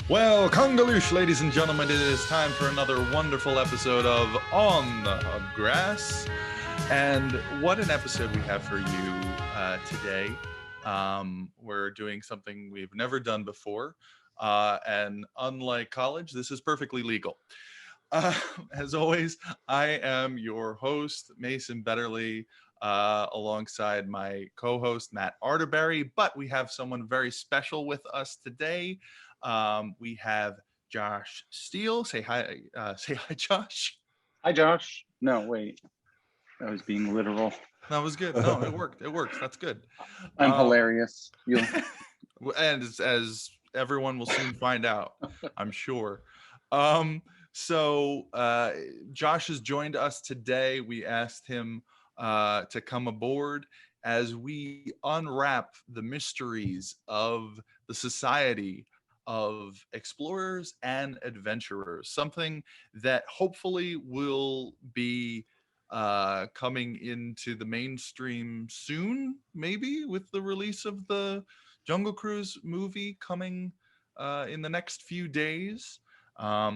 Well, Kongaloosh, ladies and gentlemen, it is time for another wonderful episode of On the Grass. And what an episode we have for you today. We're doing something we've never done before. And unlike college, this is perfectly legal. As always, I am your host, Mason Betterly, alongside my co-host, Matt Arterberry. But we have someone very special with us today. We have Josh Steele. Say hi, Josh. Hi, Josh. No, wait. I was being literal. That was good. No, it worked. It works. That's good. I'm hilarious. You'll... And as everyone will soon find out, I'm sure. So Josh has joined us today. We asked him to come aboard as we unwrap the mysteries of the society of explorers and adventurers, something that hopefully will be coming into the mainstream soon, maybe with the release of the Jungle Cruise movie coming in the next few days. Are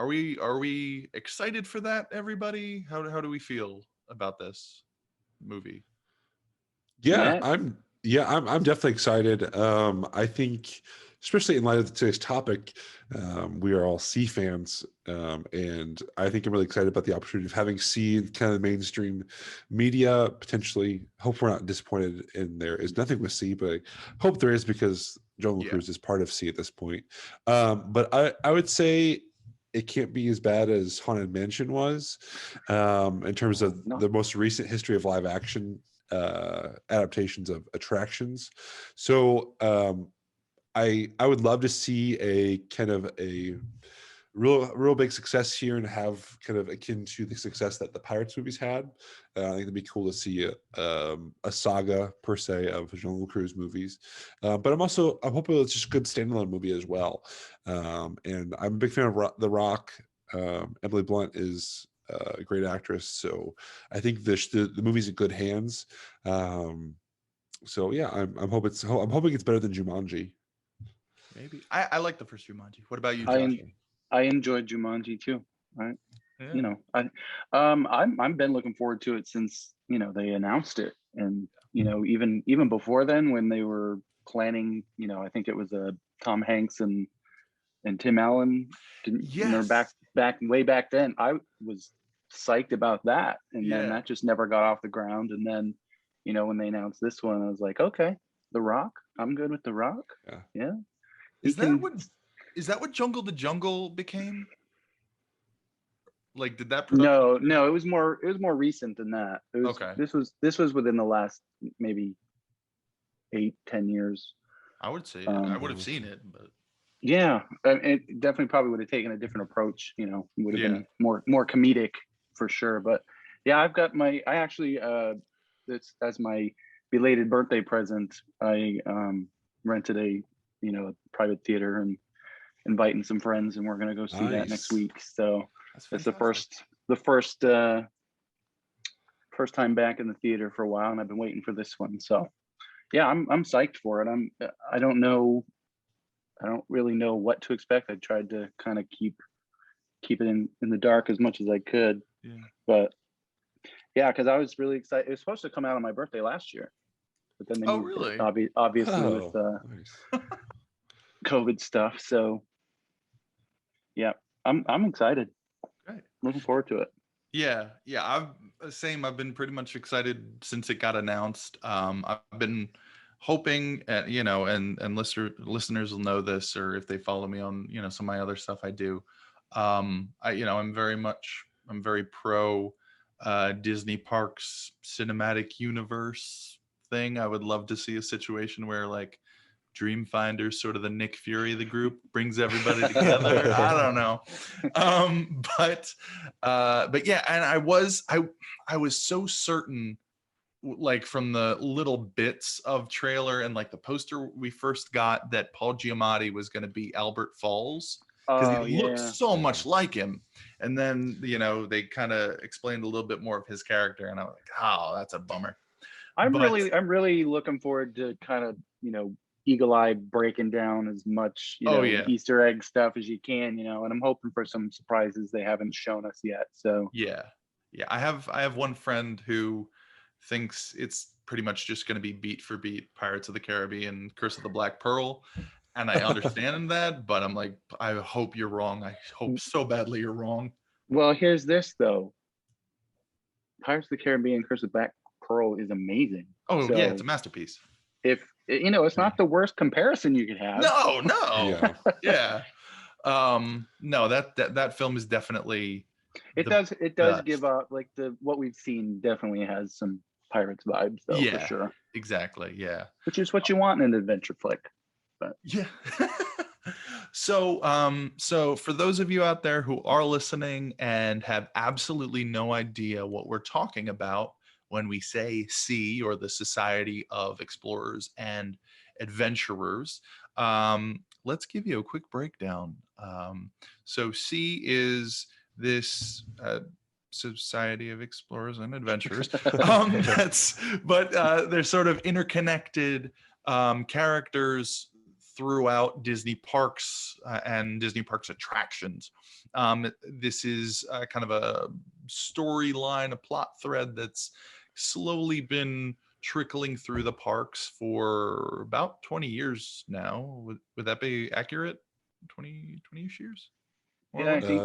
we excited for that, everybody? How do we feel about this movie? Yeah, I'm definitely excited. I think, especially in light of today's topic, we are all sea fans, and I think I'm really excited about the opportunity of having sea kind of the mainstream media potentially. Hope we're not disappointed in there is nothing with sea, but I hope there is, because Jungle Cruise is part of sea at this point. But I would say it can't be as bad as Haunted Mansion was, in terms of the most recent history of live action adaptations of attractions. So I would love to see a kind of a real big success here and have kind of akin to the success that the Pirates movies had. I think it'd be cool to see a saga per se of Jungle Cruise movies. But I'm hoping it's just a good standalone movie as well. And I'm a big fan of The Rock. Emily Blunt is a great actress, so I think the movie's in good hands. So yeah, I'm hoping it's better than Jumanji. Maybe I like the first Jumanji. What about you, Josh? I enjoyed Jumanji too. Right? Yeah. You know, I've been looking forward to it since they announced it, and even before then, when they were planning, I think it was Tom Hanks and Tim Allen. Back way back then, I was psyched about that, and then that just never got off the ground. And then when they announced this one, I was like, okay, The Rock, I'm good with The Rock. Yeah. Is that what Jungle the Jungle became? Like, did that production? No, it was more recent than that. It was, okay. This was within the last maybe 8-10 years. I would say I would have seen it, but yeah, it definitely probably would have taken a different approach. Would have been more comedic for sure. But yeah, I actually this as my belated birthday present, I rented a private theater and inviting some friends, and we're gonna go see that next week. So it's the first time back in the theater for a while, and I've been waiting for this one. So yeah, I'm psyched for it. I don't really know what to expect. I tried to kind of keep it in the dark as much as I could. Yeah. But yeah, because I was really excited. It was supposed to come out on my birthday last year, but then they moved it, obviously with COVID stuff. So yeah, I'm excited. Right. Looking forward to it. Yeah. I've been pretty much excited since it got announced. I've been hoping, and listeners will know this, or if they follow me on some of my other stuff I do. I'm very pro Disney Parks cinematic universe thing. I would love to see a situation where like Dreamfinder's sort of the Nick Fury of the group, brings everybody together. I don't know. But yeah, and I was so certain, like from the little bits of trailer and like the poster we first got, that Paul Giamatti was going to be Albert Falls, because he looked so much like him. And then they kind of explained a little bit more of his character, and I was like, oh, that's a bummer. I'm really looking forward to kind of eagle eye breaking down as much, Easter egg stuff as you can, and I'm hoping for some surprises they haven't shown us yet. So yeah. I have one friend who thinks it's pretty much just going to be beat for beat Pirates of the Caribbean, Curse of the Black Pearl. And I understand that, but I'm like, I hope you're wrong. I hope so badly you're wrong. Well, here's this though. Pirates of the Caribbean, Curse of the Black Pearl is amazing. Oh, so, yeah, it's a masterpiece. If it's not the worst comparison you could have. No. Yeah. No, that film is definitely it does give up, like, what we've seen definitely has some Pirates vibes though, for sure. Exactly. Yeah. Which is what you want in an adventure flick. But yeah. So for those of you out there who are listening and have absolutely no idea what we're talking about when we say S.E.A, or the Society of Explorers and Adventurers, let's give you a quick breakdown. So S.E.A is this Society of Explorers and Adventurers. They're sort of interconnected characters throughout Disney parks and Disney parks attractions. This is kind of a storyline, a plot thread that's slowly been trickling through the parks for about 20 years now. Would that be accurate? 20-ish years? Yeah, I think,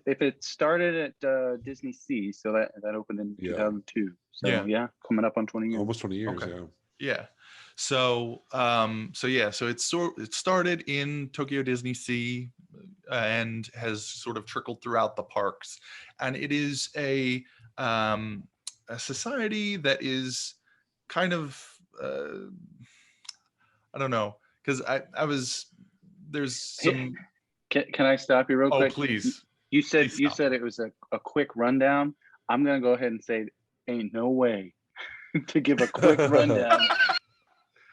if it started at Disneysea, so that opened in 2002. So yeah, coming up on 20 years. Almost 20 years, okay. Yeah. So it started in Tokyo Disneysea and has sort of trickled throughout the parks, and it is a society that is kind of I don't know, because there's some. Can I stop you real quick? Oh, please. You said it was a quick rundown. I'm gonna go ahead and say, ain't no way to give a quick rundown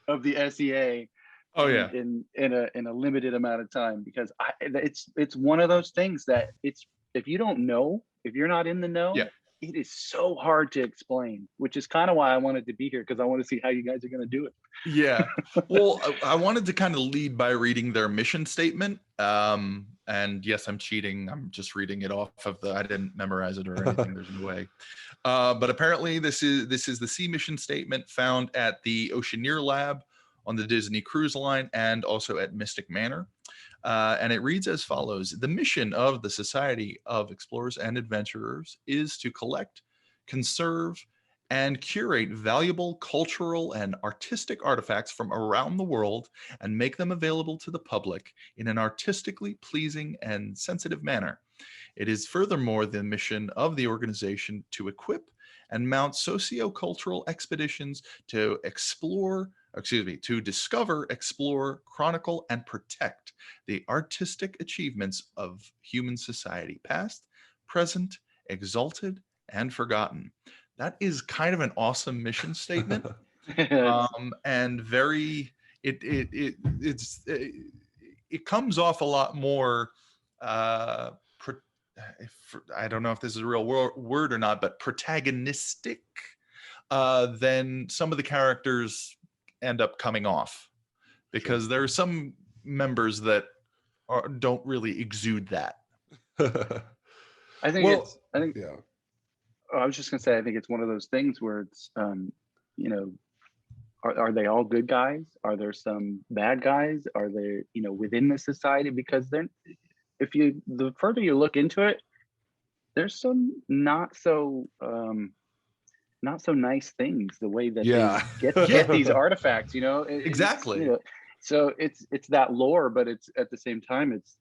of the S.E.A. in a limited amount of time, because it's one of those things that if you don't know, if you're not in the know, it is so hard to explain, which is kind of why I wanted to be here, because I want to see how you guys are going to do it. Yeah. Well, I wanted to kind of lead by reading their mission statement. And yes, I'm cheating. I'm just reading it off of I didn't memorize it or anything. There's no way. But apparently this is the S.E.A mission statement found at the Oceaneer Lab on the Disney Cruise Line and also at Mystic Manor. And it reads as follows: the mission of the Society of Explorers and Adventurers is to collect, conserve, and curate valuable cultural and artistic artifacts from around the world and make them available to the public in an artistically pleasing and sensitive manner. It is furthermore the mission of the organization to equip and mount socio-cultural expeditions to discover, explore, chronicle, and protect the artistic achievements of human society, past, present, exalted, and forgotten. That is kind of an awesome mission statement, and very it comes off a lot more. I don't know if this is a real word or not, but protagonistic than some of the characters end up coming off, because there are some members that don't really exude that. I was just gonna say, I think it's one of those things where it's are they all good guys? Are there some bad guys? Are they within the society? Because the further you look into it, there's some not so nice things, the way that they get these artifacts, exactly. So it's that lore, but it's at the same time it's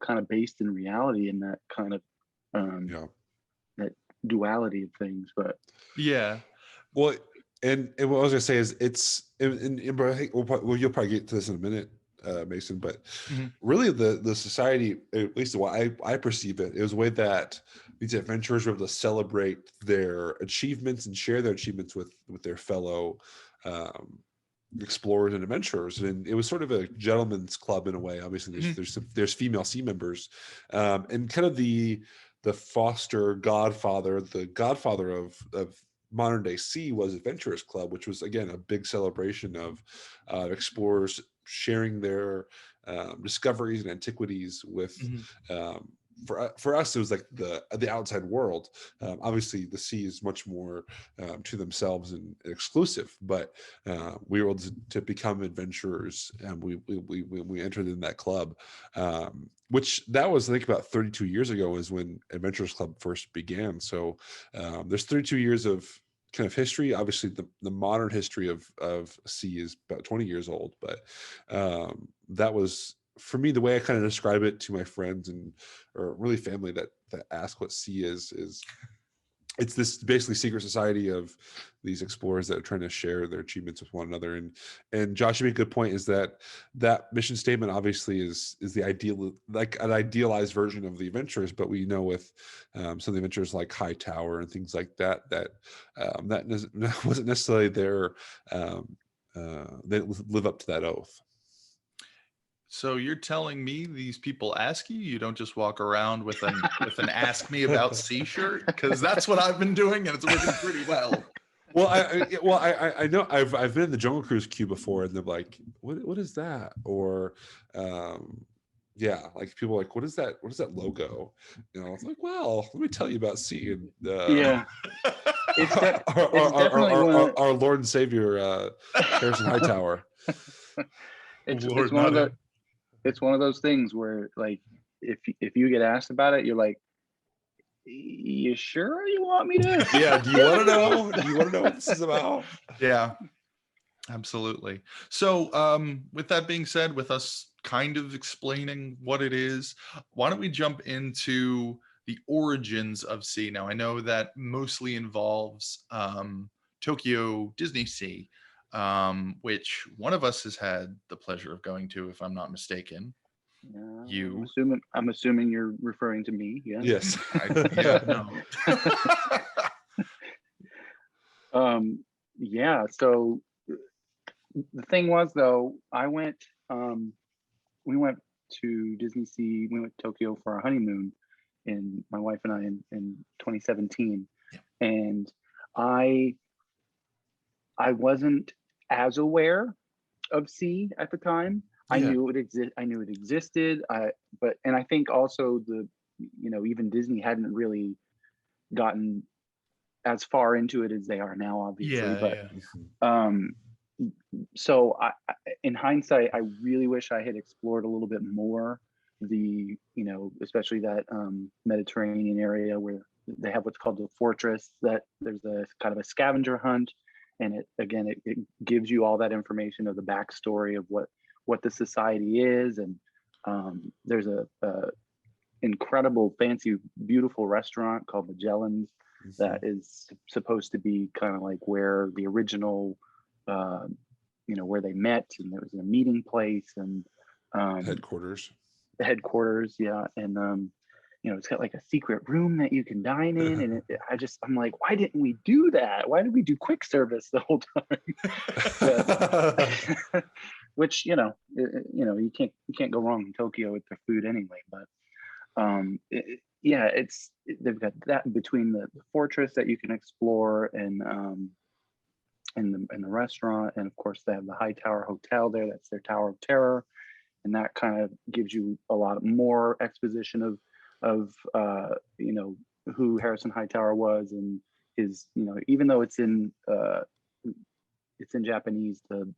kind of based in reality, in that kind of that duality of things. But well, and what I was gonna say is you'll probably get to this in a minute, Mason, but really the society, at least the way I perceive it, is a way that these adventurers were able to celebrate their achievements and share their achievements with their fellow explorers and adventurers. And it was sort of a gentleman's club in a way. Obviously there's female sea members, and kind of the godfather of modern day sea was Adventurous Club, which was again a big celebration of explorers sharing their discoveries and antiquities with for us it was like the outside world. Obviously the sea is much more to themselves and exclusive, but we were able to become adventurers, and we entered in that club, which that was I think about 32 years ago is when Adventurers Club first began. So there's 32 years of kind of history. Obviously the modern history of sea is about 20 years old, but that was for me the way I kind of describe it to my friends and or really family that ask what sea is it's this basically secret society of these explorers that are trying to share their achievements with one another. And Josh, you made a good point, is that mission statement obviously is the ideal, like an idealized version of the adventurers, but we know with some of the adventurers like Hightower and things like that wasn't necessarily their they live up to that oath. So you're telling me these people ask you? You don't just walk around with an "Ask Me About Sea" shirt? Because that's what I've been doing, and it's working pretty well. Well, I know I've been in the Jungle Cruise queue before, and they're like, "What is that?" Or, yeah, like people are like, "What is that? What is that logo?" You know, it's like, "Well, let me tell you about sea." And Yeah. It's definitely our Lord and Savior Harrison Hightower. It's one of those things where, like, if you get asked about it, you're like, you sure you want me to? Yeah. Do you want to know? Do you want to know what this is about? Yeah, absolutely. So with that being said, with us kind of explaining what it is, why don't we jump into the origins of sea? Now, I know that mostly involves Tokyo Disneysea, which one of us has had the pleasure of going to, if I'm not mistaken. You. I'm assuming you're referring to me. Yeah. Yes. No. Yeah. So the thing was, though, we went to Disneysea. We went to Tokyo for our honeymoon, my wife and I in 2017, and I wasn't as aware of sea at the time. I knew it existed. But I think also even Disney hadn't really gotten as far into it as they are now, obviously. So in hindsight, I really wish I had explored a little bit more especially that Mediterranean area where they have what's called the fortress, that there's a kind of a scavenger hunt. And it gives you all that information of the backstory of what the society is. And there's a incredible, fancy, beautiful restaurant called Magellan's that is supposed to be kind of like where the original, where they met, and there was a meeting place and headquarters. Yeah. And it's got like a secret room that you can dine in, and I'm like, why didn't we do that? Why did we do quick service the whole time? Which you can't go wrong in Tokyo with their food anyway. But they've got that between the fortress that you can explore and the restaurant, and of course they have the Hightower Hotel there. That's their Tower of Terror, and that kind of gives you a lot more exposition of who Harrison Hightower was, and his, even though it's in Japanese, the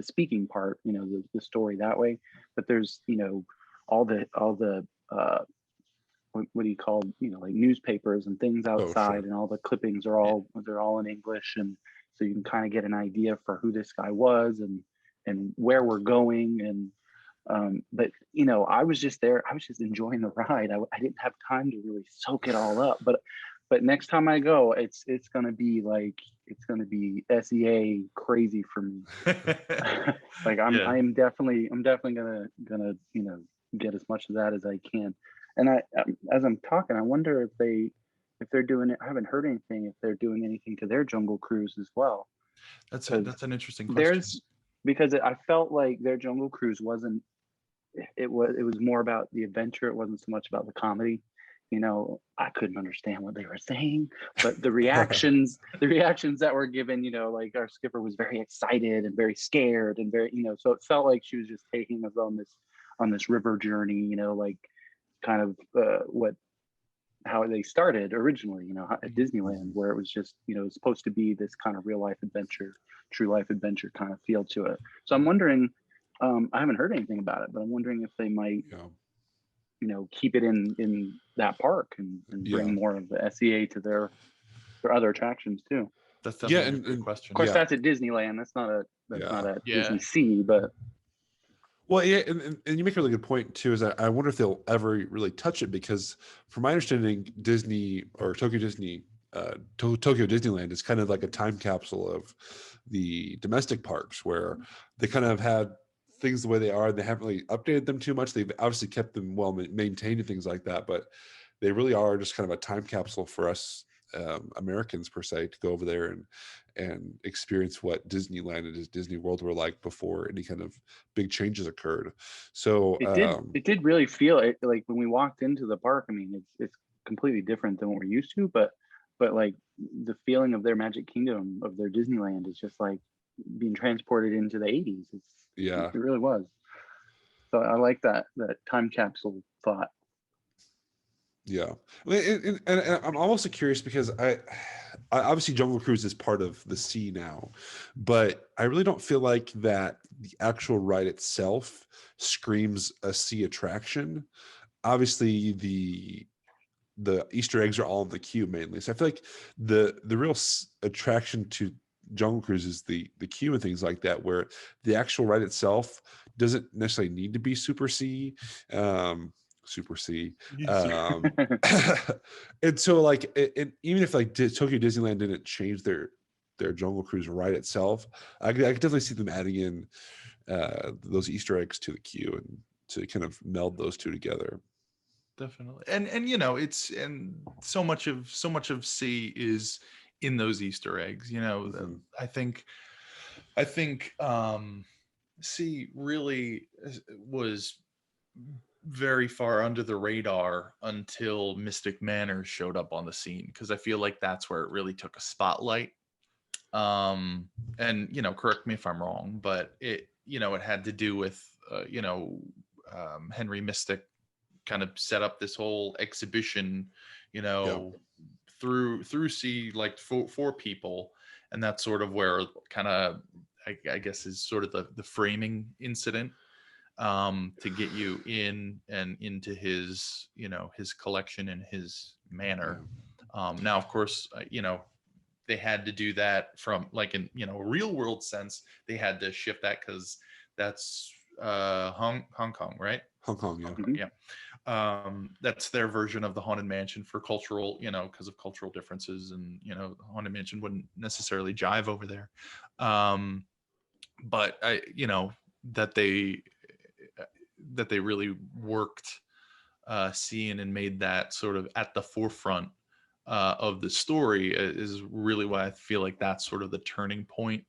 speaking part, the story that way, but there's all the what do you call, like newspapers and things outside, and all the clippings are all in English, and so you can kind of get an idea for who this guy was and where we're going. And but I was just there. I was just enjoying the ride. I didn't have time to really soak it all up. But next time I go, it's gonna be S.E.A. crazy for me. Like I'm definitely gonna get as much of that as I can. And as I'm talking, I wonder if they're doing it. I haven't heard anything if they're doing anything to their Jungle Cruise as well. That's an interesting question. Because I felt like their Jungle Cruise wasn't. It was more about the adventure. It wasn't so much about the comedy. I couldn't understand what they were saying, but the reactions that were given, like our skipper was very excited and very scared and very, so it felt like she was just taking us on this river journey, like kind of how they started originally, at Disneyland, where it was just, it's supposed to be this kind of real life adventure, true life adventure kind of feel to it. So I'm wondering, I haven't heard anything about it, but I'm wondering if they might, keep it in that park and bring more of the S.E.A. to their other attractions too. That's definitely a good question. Of course, that's at Disneyland. That's not at Disneysea, but. Well, yeah, and you make a really good point too. Is I wonder if they'll ever really touch it, because, from my understanding, Disney or Tokyo Disneyland is kind of like a time capsule of the domestic parks, where they kind of had things the way they are. They haven't really updated them too much. They've obviously kept them well maintained and things like that, but they really are just kind of a time capsule for us Americans per se, to go over there and experience what Disneyland and Disney World were like before any kind of big changes occurred. So it did really feel it, like when we walked into the park. I mean, it's completely different than what we're used to, but like the feeling of their Magic Kingdom, of their Disneyland, is just like being transported into the 80s. It really was. So I like that time capsule thought. Yeah, and I'm also curious, because I obviously Jungle Cruise is part of the sea now, but I really don't feel like that the actual ride itself screams a sea attraction. Obviously, the Easter eggs are all in the queue mainly, so I feel like the real attraction to Jungle Cruise is the queue and things like that, where the actual ride itself doesn't necessarily need to be super sea. And so, like, even if like Tokyo Disneyland didn't change their Jungle Cruise ride itself, I could definitely see them adding in those Easter eggs to the queue and to kind of meld those two together. Definitely. And it's, and so much of sea is in those Easter eggs. I think sea really was very far under the radar until Mystic Manor showed up on the scene, because I feel like that's where it really took a spotlight. And correct me if I'm wrong, but it had to do with Henry Mystic kind of set up this whole exhibition through sea, like for people, and that's sort of where kind of I guess is sort of the framing incident to get you in and into his his collection and his manor. Now, of course, they had to do that from, like, in a real world sense, they had to shift that, because that's Hong Kong, right? Hong Kong, yeah. Yeah. That's their version of the Haunted Mansion for cultural, because of cultural differences, and the Haunted Mansion wouldn't necessarily jive over there. But that they really worked seeing and made that sort of at the forefront of the story is really why I feel like that's sort of the turning point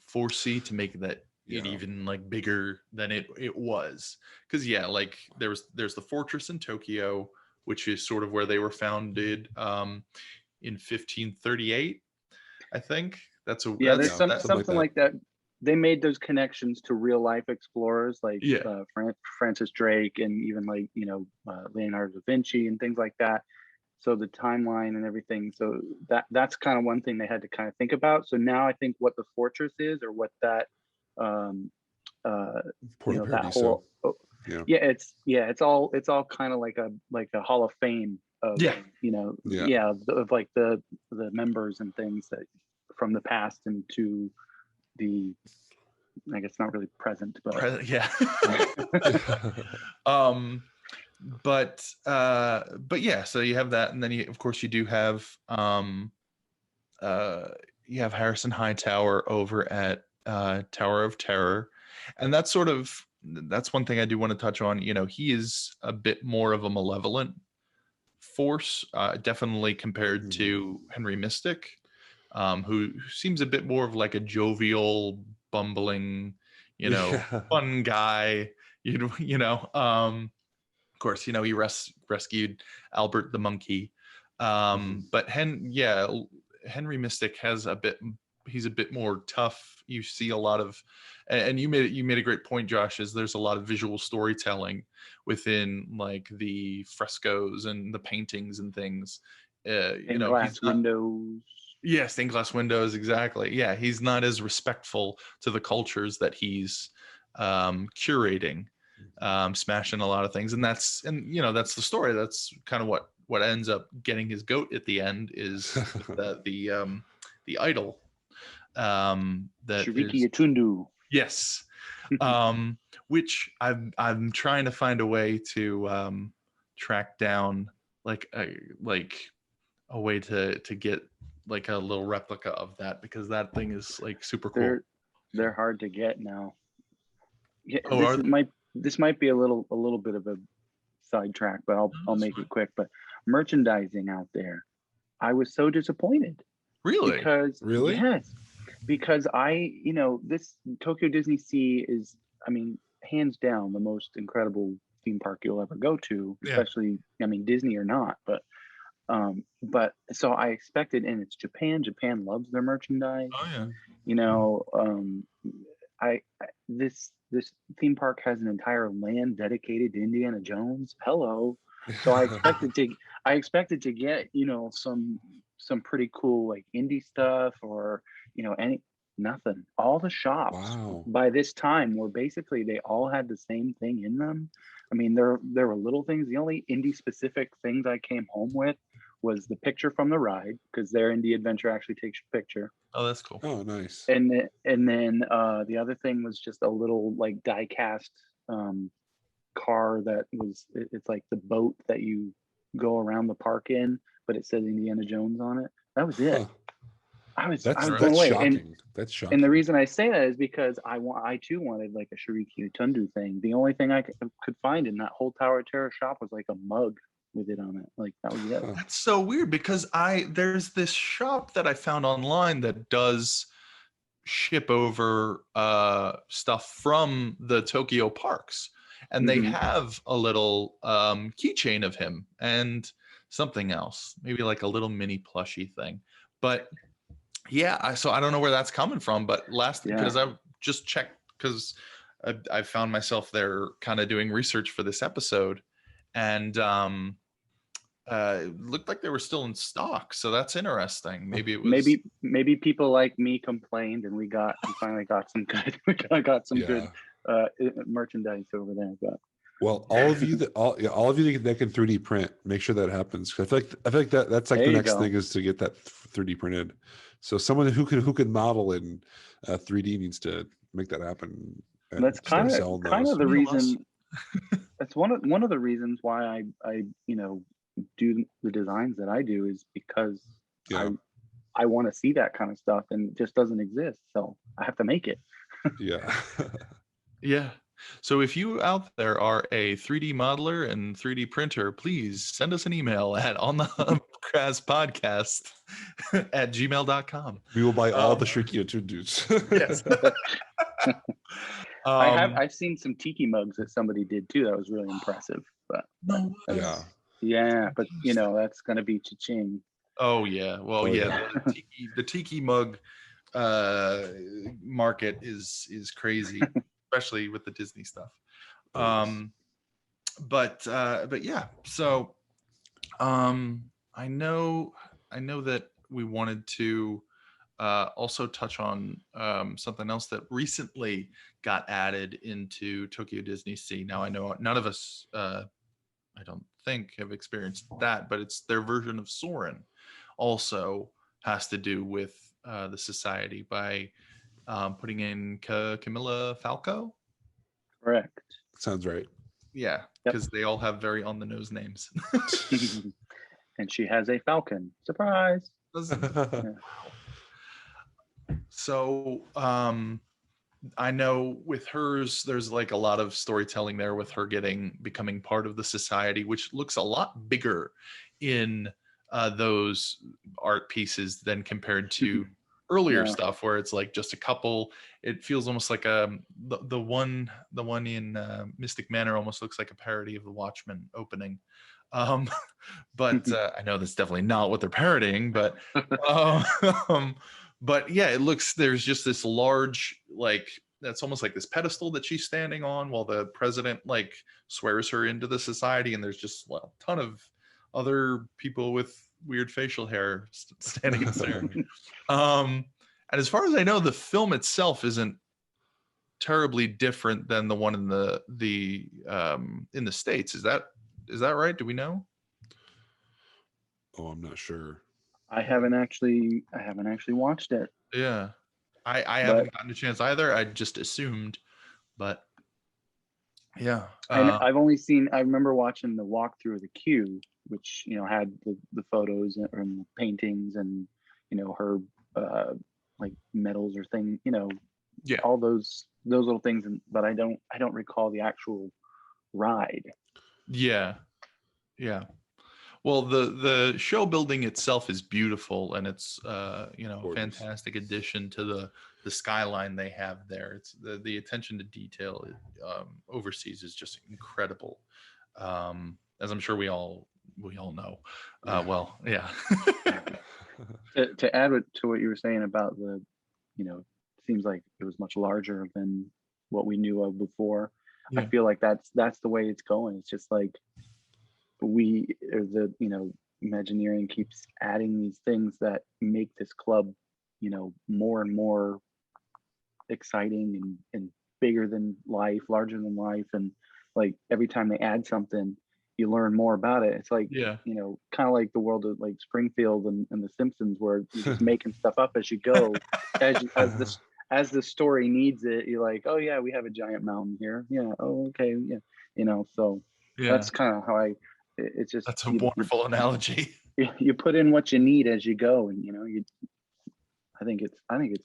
for C, to make that it even like bigger than it was. Because like there's the fortress in Tokyo, which is sort of where they were founded in 1538, I think. There's something like that. They made those connections to real life explorers like Francis Drake, and even like Leonardo da Vinci and things like that. So the timeline and everything. So that's kind of one thing they had to kind of think about. So now I think what the fortress is, or what that that whole it's all kind of like a hall of fame of of like the members and things that from the past into the, I guess not really present, but but yeah, so you have that, and then of course you do have you have Harrison Hightower over at Tower of Terror, and that's one thing I do want to touch on. He is a bit more of a malevolent force, definitely compared to Henry Mystic, who seems a bit more of like a jovial, bumbling, fun guy, of course, you know, he rescued Albert the monkey. But Henry Mystic has he's a bit more tough. You see a lot of, and you made a great point, Josh, is there's a lot of visual storytelling within like the frescoes and the paintings and things. You know, glass windows. Yeah, stained glass windows, exactly. Yeah, he's not as respectful to the cultures that he's curating, smashing a lot of things, and you know, that's the story. That's kind of what ends up getting his goat at the end is the idol. That Shiriki Yatundu. Yes, which I'm trying to find a way to track down like a way to get like a little replica of that, because that thing is like super cool. They're hard to get now. Yeah, Oh, this might be a little bit of a sidetrack, but I'll make it quick. But merchandising out there, I was so disappointed. Really? Really? Yes, because this Tokyo Disneysea is, I mean, hands down the most incredible theme park you'll ever go to, especially, I mean, Disney or not, but so I expected, and it's Japan loves their merchandise. Oh yeah. You know, this theme park has an entire land dedicated to Indiana Jones. Hello. So I expected to get, you know, some pretty cool like indie stuff, or, you know, nothing. All the shops by this time were basically, they all had the same thing in them. I mean, there were little things. The only indie specific things I came home with was the picture from the ride, because their Indie Adventure actually takes your picture. Oh, that's cool. Oh, nice. And then the other thing was just a little like die cast car that was, it's like the boat that you go around the park in, but it says Indiana Jones on it. That was it. I was blown away. Shocking. That's shocking. And the reason I say that is because I too wanted like a Shiriki Tundu thing. The only thing I could find in that whole Tower of Terror shop was like a mug with it on it. Like that was it. That's so weird, because there's this shop that I found online that does ship over stuff from the Tokyo parks, and they have a little keychain of him and something else, maybe like a little mini plushie thing. But yeah, so I don't know where that's coming from, but because I just checked, because I found myself there kind of doing research for this episode, and it looked like they were still in stock, so that's interesting. Maybe it was maybe people like me complained, and we finally got some good good merchandise over there. But well, all of you that can 3D print, make sure that happens. I feel like that's like the next thing is to get that 3D printed. So someone who can model in 3D needs to make that happen. That's kind of the reason. That's one of the reasons why I do the designs that I do, is because I want to see that kind of stuff, and it just doesn't exist. So I have to make it. Yeah. So if you out there are a 3D modeler and 3D printer, please send us an email at onthecraspodcast@gmail.com. We will buy all the Shiriki Tundus. Yes. I've seen some tiki mugs that somebody did too. That was really impressive. But yeah, but that's gonna be cha-ching. Oh yeah. Well, the tiki mug market is crazy, especially with the Disney stuff. But yeah. So I know that we wanted to also touch on something else that recently got added into Tokyo Disneysea. Now I know none of us, I don't think, have experienced that, but it's their version of Soaring. Also has to do with the society by putting in Camilla Falco. Correct. Sounds right. Yeah, because they all have very on the nose names. And she has a falcon. Surprise. So I know with hers, there's like a lot of storytelling there with her becoming part of the society, which looks a lot bigger in those art pieces than compared to earlier Yeah. stuff where it's like just a couple. It feels almost like the one in Mystic Manor almost looks like a parody of the Watchmen opening. But I know that's definitely not what they're parodying, but but yeah, it looks, there's just this large, like, that's almost like this pedestal that she's standing on while the president like swears her into the society, and there's just a ton of other people with weird facial hair standing in there. And as far as I know, the film itself isn't terribly different than the one in the States. Is that right? Do we know? Oh, I'm not sure. I haven't actually watched it. Yeah. I haven't gotten a chance either. I just assumed, but yeah. I've only seen, I remember watching the walkthrough of the queue, which, you know, had the photos and paintings and, you know, her like medals or thing, you know, yeah, all those little things. But I don't recall the actual ride. Yeah. Yeah. Well, the show building itself is beautiful, and it's you know, a fantastic addition to the skyline they have there. It's the attention to detail overseas is just incredible, as I'm sure we all know. Well, yeah. To add to what you were saying about the, you know, seems like it was much larger than what we knew of before. Yeah. I feel like that's the way it's going. It's just like the, you know, Imagineering keeps adding these things that make this club, you know, more and more exciting and bigger than life, larger than life. And like every time they add something, you learn more about it. It's like, Yeah. you know, kind of like the world of like Springfield and the Simpsons, where you're just making stuff up as you go, as the story needs it. You're like, oh yeah, we have a giant mountain here. Yeah. Oh, okay. Yeah. You know, so Yeah. that's kind of how it's just, That's a wonderful analogy. You put in what you need as you go, and you know, I think it's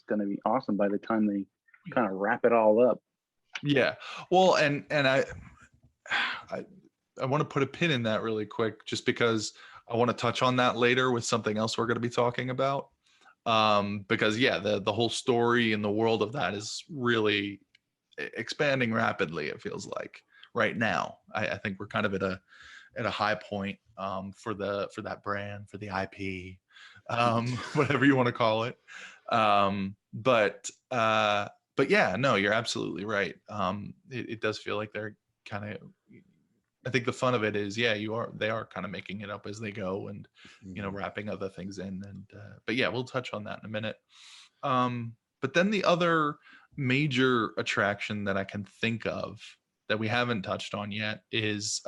going to be awesome by the time they kind of wrap it all up. Yeah. Well, and I want to put a pin in that really quick, just because I want to touch on that later with something else we're going to be talking about. Because yeah, the whole story and the world of that is really expanding rapidly. It feels like right now. I think we're kind of at a high point for that brand, for the IP, whatever you want to call it. But yeah, no, you're absolutely right. It does feel like they're kind of, I think the fun of it is, yeah, they are kind of making it up as they go, and you know, wrapping other things in. And but yeah, we'll touch on that in a minute. But then the other major attraction that I can think of that we haven't touched on yet is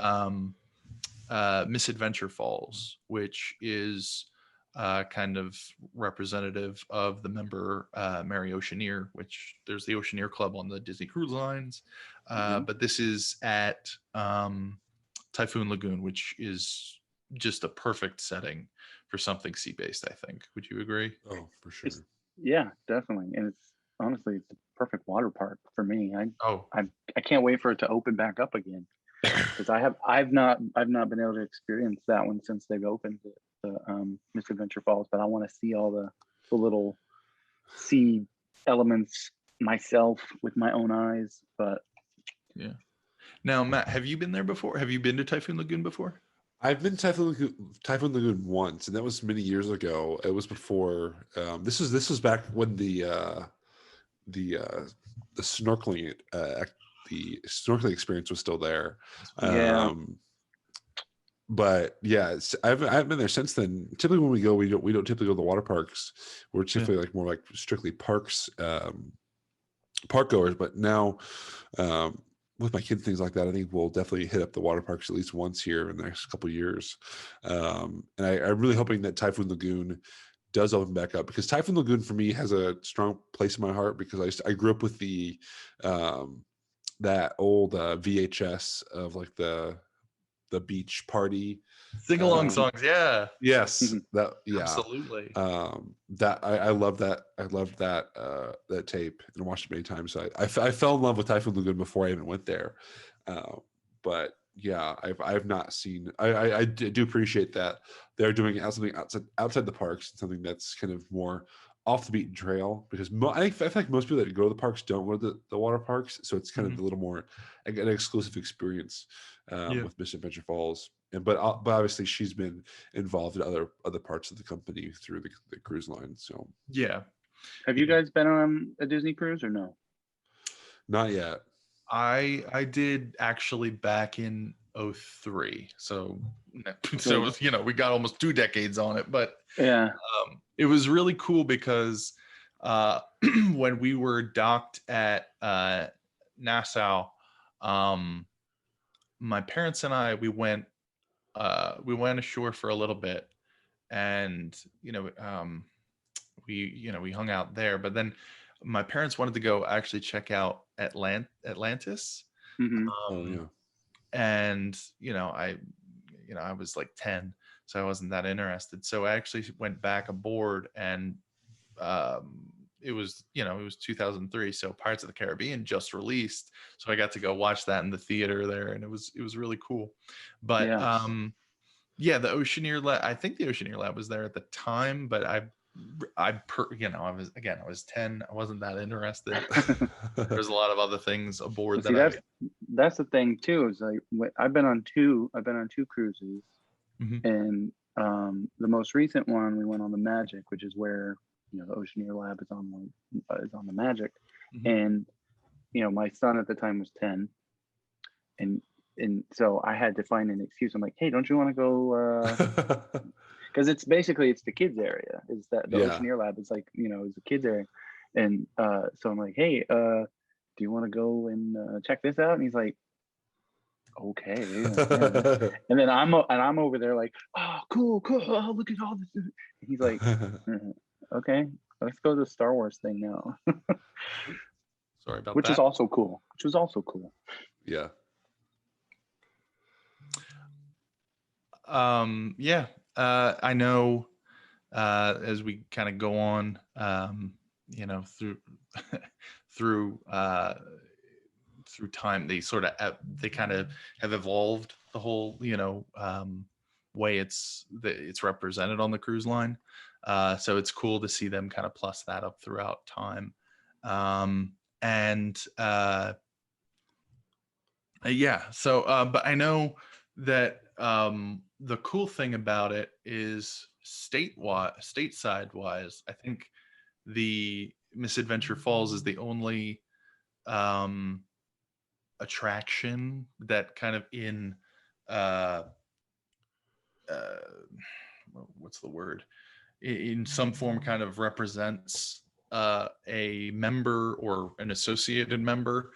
Misadventure Falls, which is kind of representative of the member Mary Oceaneer, which there's the Oceaneer Club on the Disney Cruise Lines. But this is at Typhoon Lagoon, which is just a perfect setting for something sea-based, I think. Would you agree? Oh, for sure. Yeah, definitely. And it's honestly, it's the perfect water park for me. I can't wait for it to open back up again, because I've not been able to experience that one since they've opened the Misadventure Falls, but I want to see all the little sea elements myself with my own eyes. But yeah. Now, Matt, have you been there before? Have you been to Typhoon Lagoon before? I've been to Typhoon Lagoon once, and that was many years ago. It was before. This was back when the snorkeling the snorkeling experience was still there. Yeah. But yeah, I've been there since then. Typically, when we go, we don't typically go to the water parks. We're typically like more like strictly parks, park goers. But now, with my kids, things like that, I think we'll definitely hit up the water parks at least once here in the next couple of years. And I'm really hoping that Typhoon Lagoon does open back up, because Typhoon Lagoon for me has a strong place in my heart, because I grew up with the that old VHS of like the beach party sing-along songs. Yeah. Yes. That, yeah, absolutely. That I love that. I loved that that tape and watched it many times. So I fell in love with Typhoon Lagoon before I even went there. But yeah, I've not seen. I do appreciate that they're doing something outside the parks, something that's kind of more off the beaten trail, because I feel like most people that go to the parks don't go to the water parks, so it's kind of a little more an exclusive experience with Misadventure Falls. But obviously she's been involved in other parts of the company through the cruise line. So yeah. Have you guys been on a Disney cruise or no? not yet. I did actually back in 03. So you know, we got almost 2 decades on it, but yeah, it was really cool because when we were docked at Nassau, my parents and I we went ashore for a little bit, and we hung out there, but then my parents wanted to go actually check out Atlantis. Oh yeah. And I was like 10, so I wasn't that interested, so I actually went back aboard, and it was 2003, so Pirates of the Caribbean just released, so I got to go watch that in the theater there, and it was really cool. But yeah. the Oceaneer Lab, I think the Oceaneer Lab was there at the time, but I was 10. I wasn't that interested. There's a lot of other things aboard. That's the thing too. Is like I've been on two cruises, and the most recent one we went on the Magic, which is where the Oceaneer Lab is on the Magic, and my son at the time was 10, and so I had to find an excuse. I'm like, hey, don't you want to go? Because it's the kids area. Is that the Oceaneer Lab is like is a kids area, and so I'm like, hey, do you want to go and check this out? And he's like, okay. Yeah. And then I'm over there like, oh, cool. Oh, look at all this. And he's like, okay, let's go to the Star Wars thing now. Sorry about that. Which was also cool. Yeah. I know as we kind of go on through time, they kind of have evolved the whole way it's represented on the cruise line, so it's cool to see them kind of plus that up throughout time. But I know that the cool thing about it is stateside wise, I think the Misadventure Falls is the only attraction that kind of in what's the word, in some form kind of represents a member or an associated member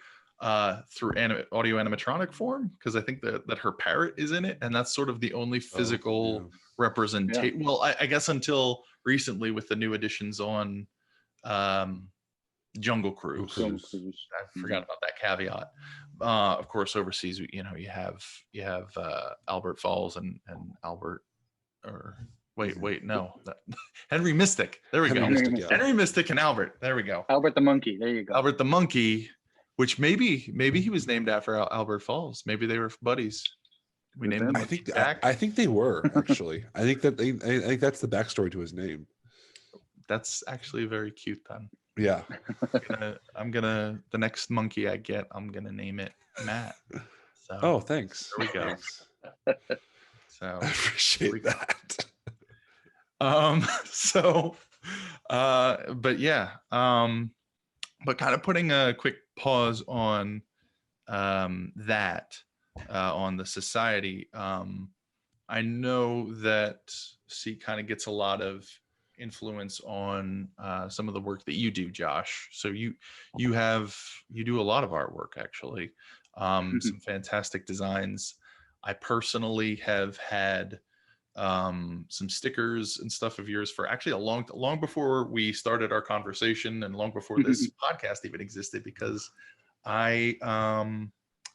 through audio animatronic form, because I think that her parrot is in it, and that's sort of the only physical representation. Well, I guess until recently with the new additions on Jungle Cruise. I forgot about that caveat. Of course, overseas, you have Albert Falls and Albert, or wait, no, Henry Mystic. There we go. Henry Mystic and Albert. There we go. Albert the monkey. There you go. Albert the monkey, which maybe he was named after Albert Falls. Maybe they were buddies. We named them. I think they were actually. I think that's the backstory to his name. That's actually very cute then. Yeah. I'm gonna the next monkey I get, I'm gonna name it Matt. So, oh, thanks. There we go. So I appreciate that. But kind of putting a quick pause on that on the society. I know that S.E.A kind of gets a lot of influence on some of the work that you do, Josh. So you do a lot of artwork, actually. Some fantastic designs. I personally have had some stickers and stuff of yours for actually a long before we started our conversation, and long before this podcast even existed, because I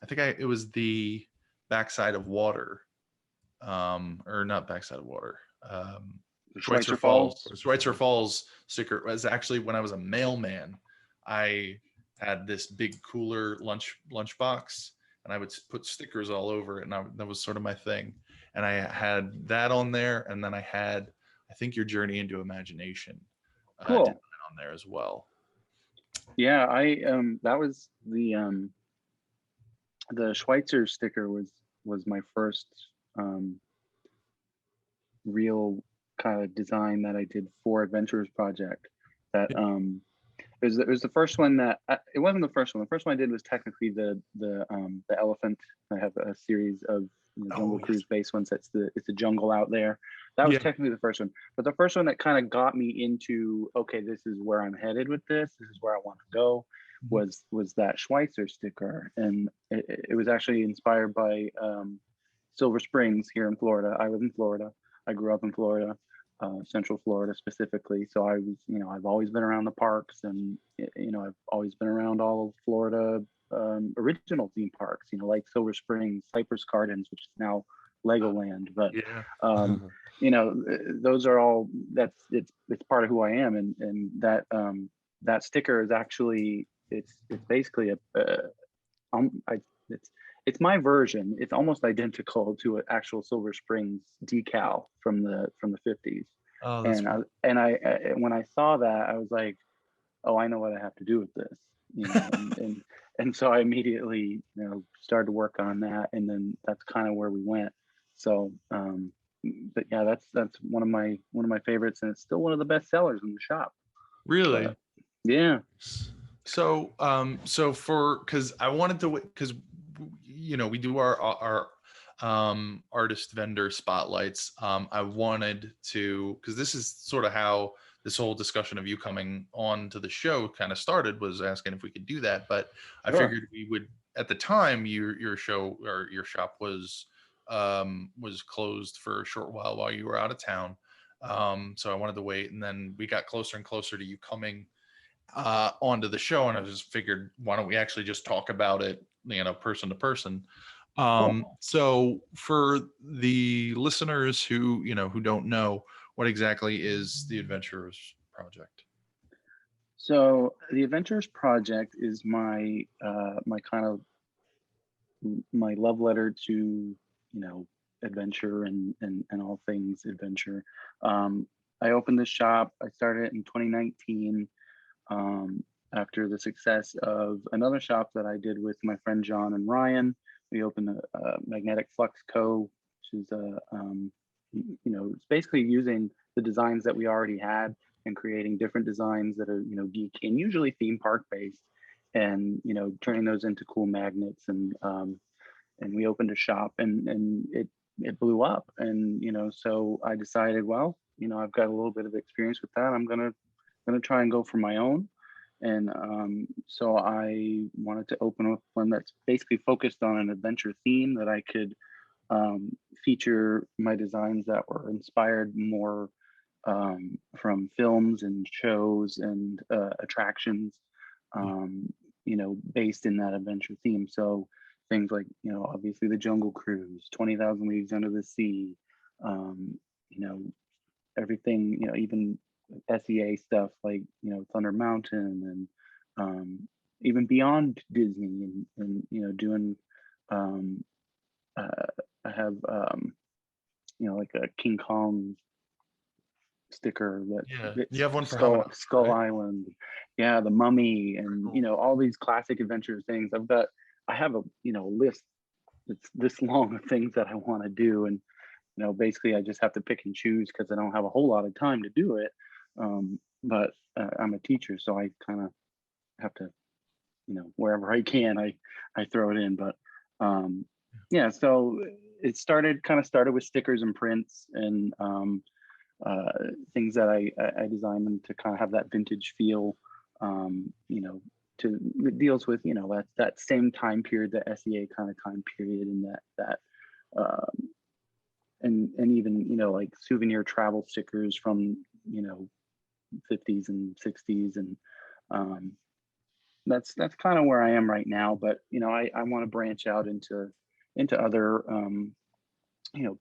think it was the Backside of Water, or not Backside of Water, Schweitzer Falls sticker was actually when I was a mailman. I had this big cooler lunchbox, and I would put stickers all over it, and that was sort of my thing. And I had that on there, and then I had, I think, Your Journey into Imagination Cool. design on there as well. Yeah, I that was the Schweitzer sticker was my first real kind of design that I did for Adventurous Project. That it was the first one that it wasn't the first one. The first one I did was technically the elephant. I have a series of Jungle Cruise based ones. It's the jungle out there. That was technically the first one. But the first one that kind of got me into, okay, this is where I'm headed with this. This is where I want to go. Was that Schweitzer sticker, and it was actually inspired by Silver Springs here in Florida. I live in Florida. I grew up in Florida. Central Florida specifically. So I was, I've always been around the parks, and I've always been around all of Florida original theme parks, like Silver Springs, Cypress Gardens, which is now Legoland. But those are all, it's part of who I am, and that sticker is actually it's basically it's my version. It's almost identical to an actual Silver Springs decal from the 50s. Oh, and I when I saw that, I was like, oh, I know what I have to do with this, and so I immediately started to work on that, and then that's kind of where we went. So but yeah, that's one of my favorites, and it's still one of the best sellers in the shop. Really? Yeah. So because I wanted to, because we do our artist vendor spotlights. I wanted to, because this is sort of how this whole discussion of you coming on to the show kind of started, was asking if we could do that. But I figured we would, at the time your show or your shop was closed for a short while you were out of town. So I wanted to wait, and then we got closer and closer to you coming onto the show, and I just figured, why don't we actually just talk about it, person to person. So for the listeners who don't know, what exactly is the Adventurous Project? So the Adventurous Project is my my love letter to adventure and all things adventure. I opened the shop. I started it in 2019 after the success of another shop that I did with my friend John and Ryan. We opened a Magnetic Flux Co., which is it's basically using the designs that we already had and creating different designs that are geek and usually theme park based, and turning those into cool magnets. And we opened a shop, and it blew up. And so I decided, well, I've got a little bit of experience with that. I'm gonna try and go for my own. And so I wanted to open up one that's basically focused on an adventure theme, that I could feature my designs that were inspired more from films and shows and attractions, based in that adventure theme. So things like, obviously the Jungle Cruise, 20,000 Leagues Under the Sea, everything, even S.E.A. stuff like Thunder Mountain, and even beyond Disney, and doing I have like a King Kong sticker that you have one for Skull Island, the Mummy, and all these classic adventure things. I have a list that's this long of things that I want to do, and basically I just have to pick and choose because I don't have a whole lot of time to do it. But I'm a teacher, so I kind of have to, wherever I can, I throw it in. But so it started with stickers and prints, and things that I designed them to kind of have that vintage feel. It deals with that same time period, the S.E.A. kind of time period, and that and even like souvenir travel stickers from 50s and 60s, and that's kind of where I am right now. But I want to branch out into other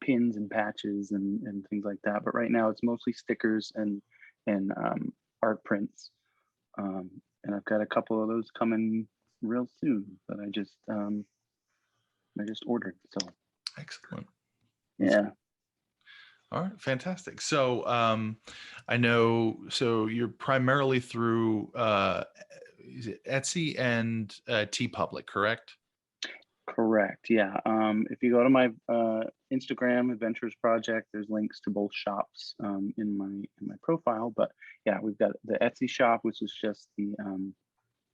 pins and patches and things like that. But right now it's mostly stickers and art prints, and I've got a couple of those coming real soon that I just ordered. So excellent. Yeah. All right, fantastic. So I know, so you're primarily through is it Etsy and TeePublic, correct? Correct. Yeah. If you go to my Instagram, Adventurous Project, there's links to both shops in my profile. But yeah, we've got the Etsy shop, which is just the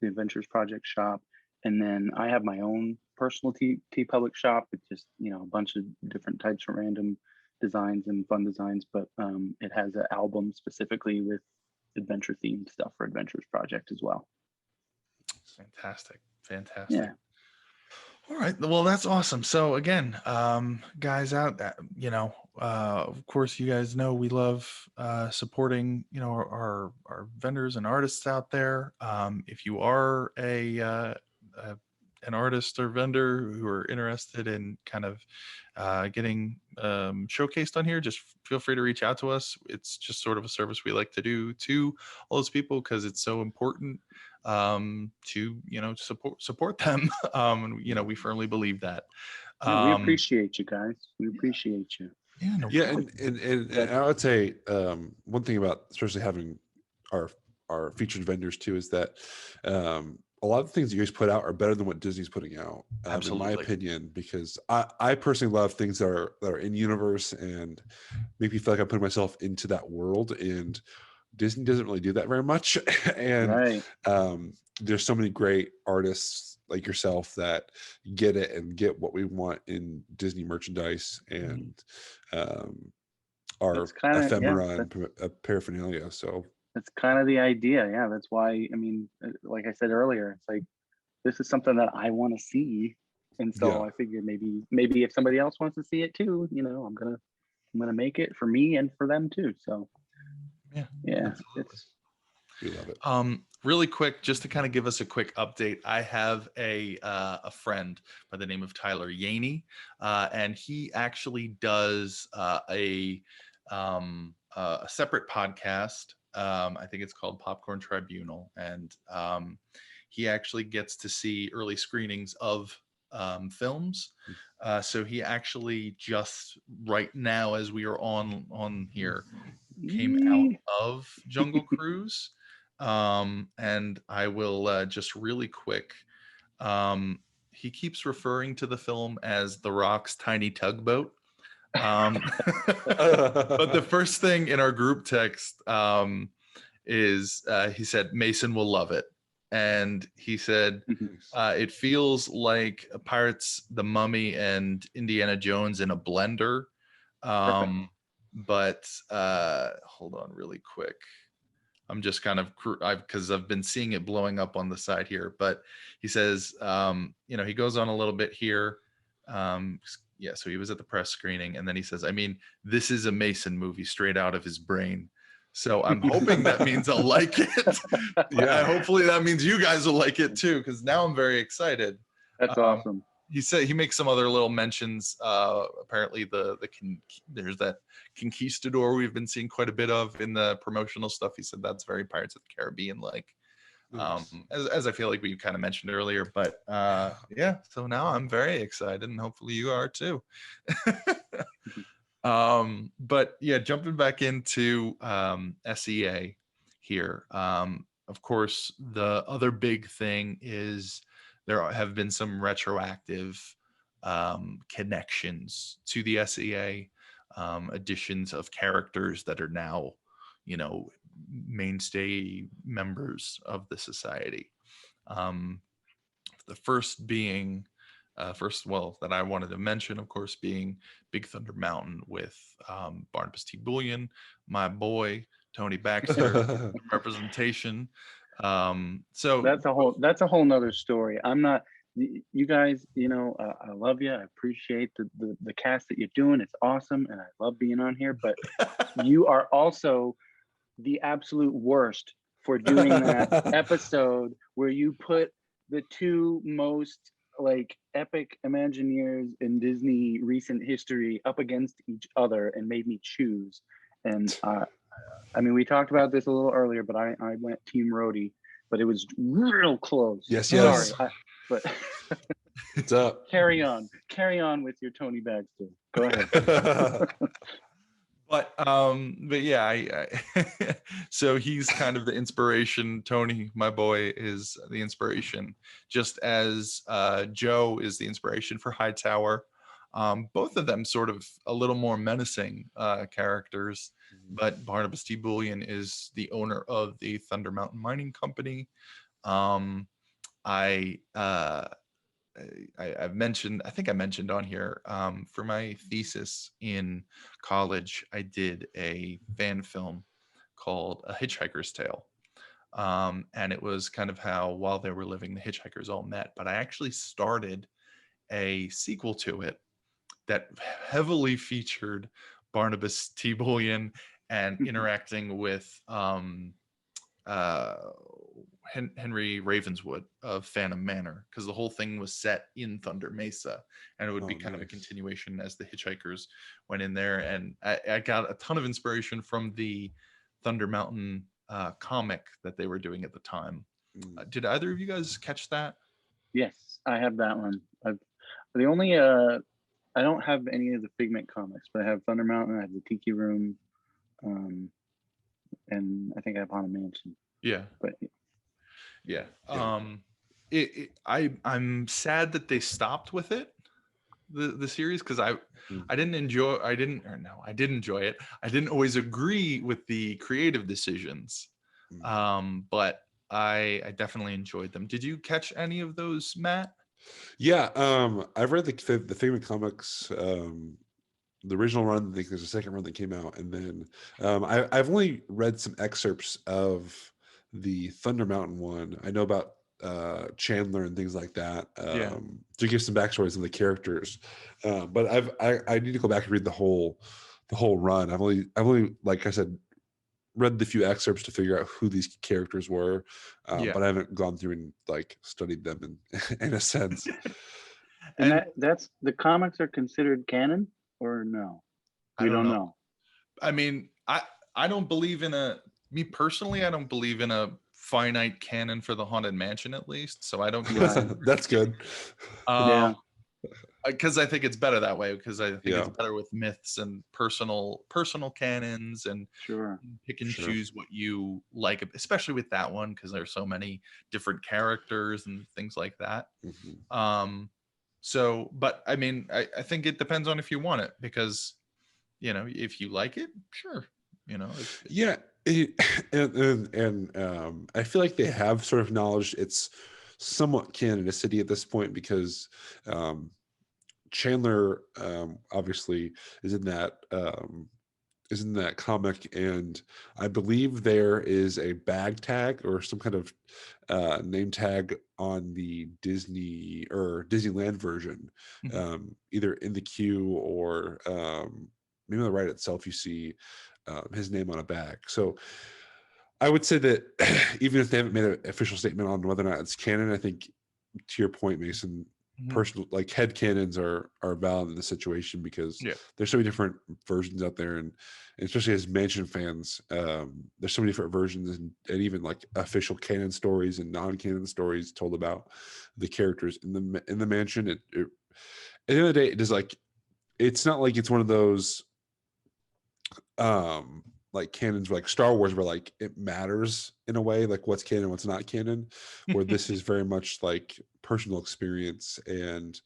Adventurous Project shop, and then I have my own personal TeePublic shop with just a bunch of different types of random designs and fun designs. But it has an album specifically with adventure themed stuff for Adventurous Project as well. Fantastic. Fantastic. Yeah. All right. Well, that's awesome. So again, guys out there, of course, you guys know we love supporting, our vendors and artists out there. If you are an artist or vendor who are interested in kind of getting showcased on here, just feel free to reach out to us. It's just sort of a service we like to do to all those people because it's so important to support them. We firmly believe that. We appreciate you guys. We appreciate you. Yeah, no problem. And I would say one thing about especially having our featured vendors too is that a lot of the things you guys put out are better than what Disney's putting out, in my opinion, because I personally love things that are in universe and make me feel like I put myself into that world, and Disney doesn't really do that very much. And there's so many great artists like yourself that get it and get what we want in Disney merchandise and our ephemera and paraphernalia. So that's kind of the idea. Yeah, that's why, like I said earlier, it's like, this is something that I want to see. And so I figured maybe if somebody else wants to see it too, I'm gonna make it for me and for them too. So yeah, we love it. Really quick, just to kind of give us a quick update, I have a friend by the name of Tyler Yaney, and he actually does a separate podcast. I think it's called Popcorn Tribunal, and he actually gets to see early screenings of films. So he actually just right now, as we are on here, came out of Jungle Cruise. And I will just really quick, he keeps referring to the film as The Rock's Tiny Tugboat. But the first thing in our group text is he said Mason will love it, and he said it feels like Pirates, The Mummy, and Indiana Jones in a blender. But hold on really quick. I'm just kind of, because I've been seeing it blowing up on the side here, but he says, he goes on a little bit here. So he was at the press screening, and then he says, this is a Mason movie straight out of his brain. So I'm hoping that means I'll like it. Yeah, hopefully that means you guys will like it too, because now I'm very excited. That's awesome. He said he makes some other little mentions. Apparently there's that conquistador we've been seeing quite a bit of in the promotional stuff. He said that's very Pirates of the Caribbean like. Nice. As I feel like we kind of mentioned earlier, but so now I'm very excited, and hopefully you are too. But yeah, jumping back into S.E.A. here, of course the other big thing is there have been some retroactive connections to the S.E.A. Additions of characters that are now mainstay members of the society. The first being that I wanted to mention, of course, being Big Thunder Mountain with Barnabas T. Bullion, my boy Tony Baxter, representation. So that's a whole nother story. I'm not, you guys, I love you. I appreciate the cast that you're doing. It's awesome, and I love being on here. But you are also the absolute worst for doing that episode where you put the two most epic Imagineers in Disney recent history up against each other and made me choose. And we talked about this a little earlier, but I went Team Rhodey, but it was real close. Yes. Sorry, but it's up. Carry on with your Tony Baxter. Go ahead. But yeah, so he's kind of the inspiration. Tony, my boy, is the inspiration, just as Joe is the inspiration for Hightower. Both of them sort of a little more menacing characters, but Barnabas T. Bullion is the owner of the Thunder Mountain Mining Company. I've mentioned, I think I mentioned on here, for my thesis in college, I did a fan film called A Hitchhiker's Tale. And it was kind of how while they were living, the hitchhikers all met. But I actually started a sequel to it that heavily featured Barnabas T. Bullion and interacting with Henry Ravenswood of Phantom Manor, because the whole thing was set in Thunder Mesa, and it would be kind of a continuation as the hitchhikers went in there. And I got a ton of inspiration from the Thunder Mountain comic that they were doing at the time. Did either of you guys catch that? Yes, I have that one. I don't have any of the Figment comics, but I have Thunder Mountain, I have the Tiki Room, and I think I have Haunted Mansion. Yeah. But yeah. I'm sad that they stopped with it, the series, because I did enjoy it. I didn't always agree with the creative decisions, but I definitely enjoyed them. Did you catch any of those, Matt? Yeah, I've read the Figment comics, the original run. I think there's a second run that came out, and then I've only read some excerpts of the Thunder Mountain one. I know about Chandler and things like that, to give some backstories on the characters. But I need to go back and read the whole run. I've only, like I said, read the few excerpts to figure out who these characters were, but I haven't gone through and like studied them in a sense. and that's the comics are considered canon or no? I don't know. I mean, I don't believe in me personally, I don't believe in a finite canon for the Haunted Mansion, at least. So I don't. That's good. Yeah. Because I think it's better that way, because I think it's better with myths and personal canons, and pick and choose what you like, especially with that one, because there's so many different characters and things like that. So, but I mean, I think it depends on if you want it, because if you like it, sure, and I feel like they have sort of acknowledged it's somewhat canonicity at this point, because Chandler obviously is in that comic, and I believe there is a bag tag or some kind of name tag on the Disney or Disneyland version, either in the queue or maybe on the ride itself. You see his name on a bag. So I would say that even if they haven't made an official statement on whether or not it's canon, I think, to your point, Mason, personal like head canons are valid in the situation, because there's so many different versions out there, and especially as Mansion fans, there's so many different versions, and even like official canon stories and non-canon stories told about the characters in the Mansion. At the end of the day, it is like, it's not like it's one of those like canons like Star Wars, where like it matters in a way, like what's canon, what's not canon, where this is very much like personal experience and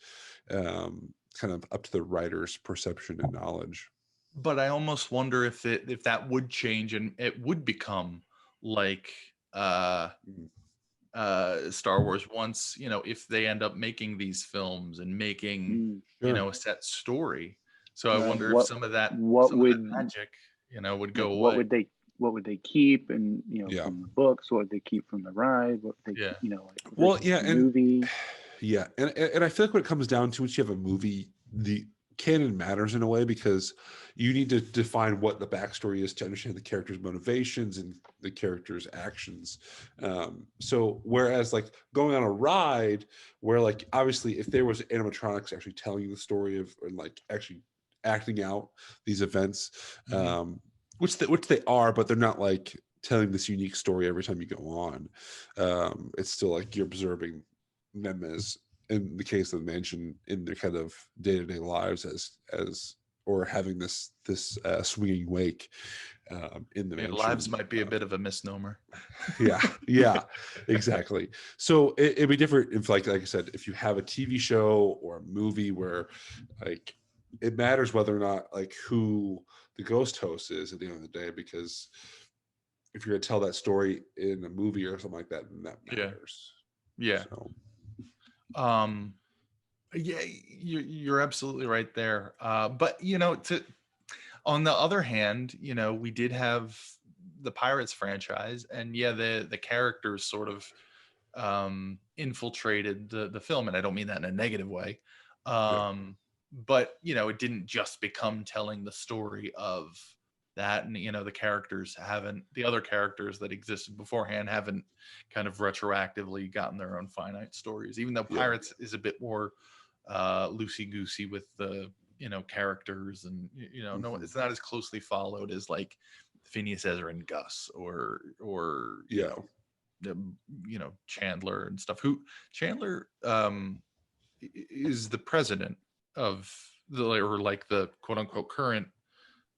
kind of up to the writer's perception and knowledge. But I almost wonder if that would change, and it would become like Star Wars once, if they end up making these films and making a set story. So I wonder if some of that magic would go away. What would they keep, and from the books, what would they keep from the ride, what would they movie. And I feel like when it comes down to it, you have a movie, the canon matters in a way, because you need to define what the backstory is to understand the character's motivations and the character's actions. So whereas like going on a ride, where like obviously if there was animatronics actually telling you the story of, and like actually acting out these events, which they are, but they're not like telling this unique story every time you go on. It's still like you're observing them, as in the case of the Mansion, in their kind of day-to-day lives as or having this swinging wake in the mansion. Lives might be a bit of a misnomer. yeah, exactly. So it'd be different if, like I said, if you have a TV show or a movie where like it matters whether or not like who the ghost host is at the end of the day, because if you're gonna tell that story in a movie or something like that, then that matters. Yeah. So. Yeah, you're absolutely right there. But on the other hand, we did have the Pirates franchise, and the characters sort of infiltrated the film, and I don't mean that in a negative way. But it didn't just become telling the story of that, and the other characters that existed beforehand haven't kind of retroactively gotten their own finite stories, even though Pirates is a bit more loosey goosey with the characters, and no, it's not as closely followed as like Phineas, Ezra, and Gus, or Chandler and stuff. Chandler is the president of the quote unquote current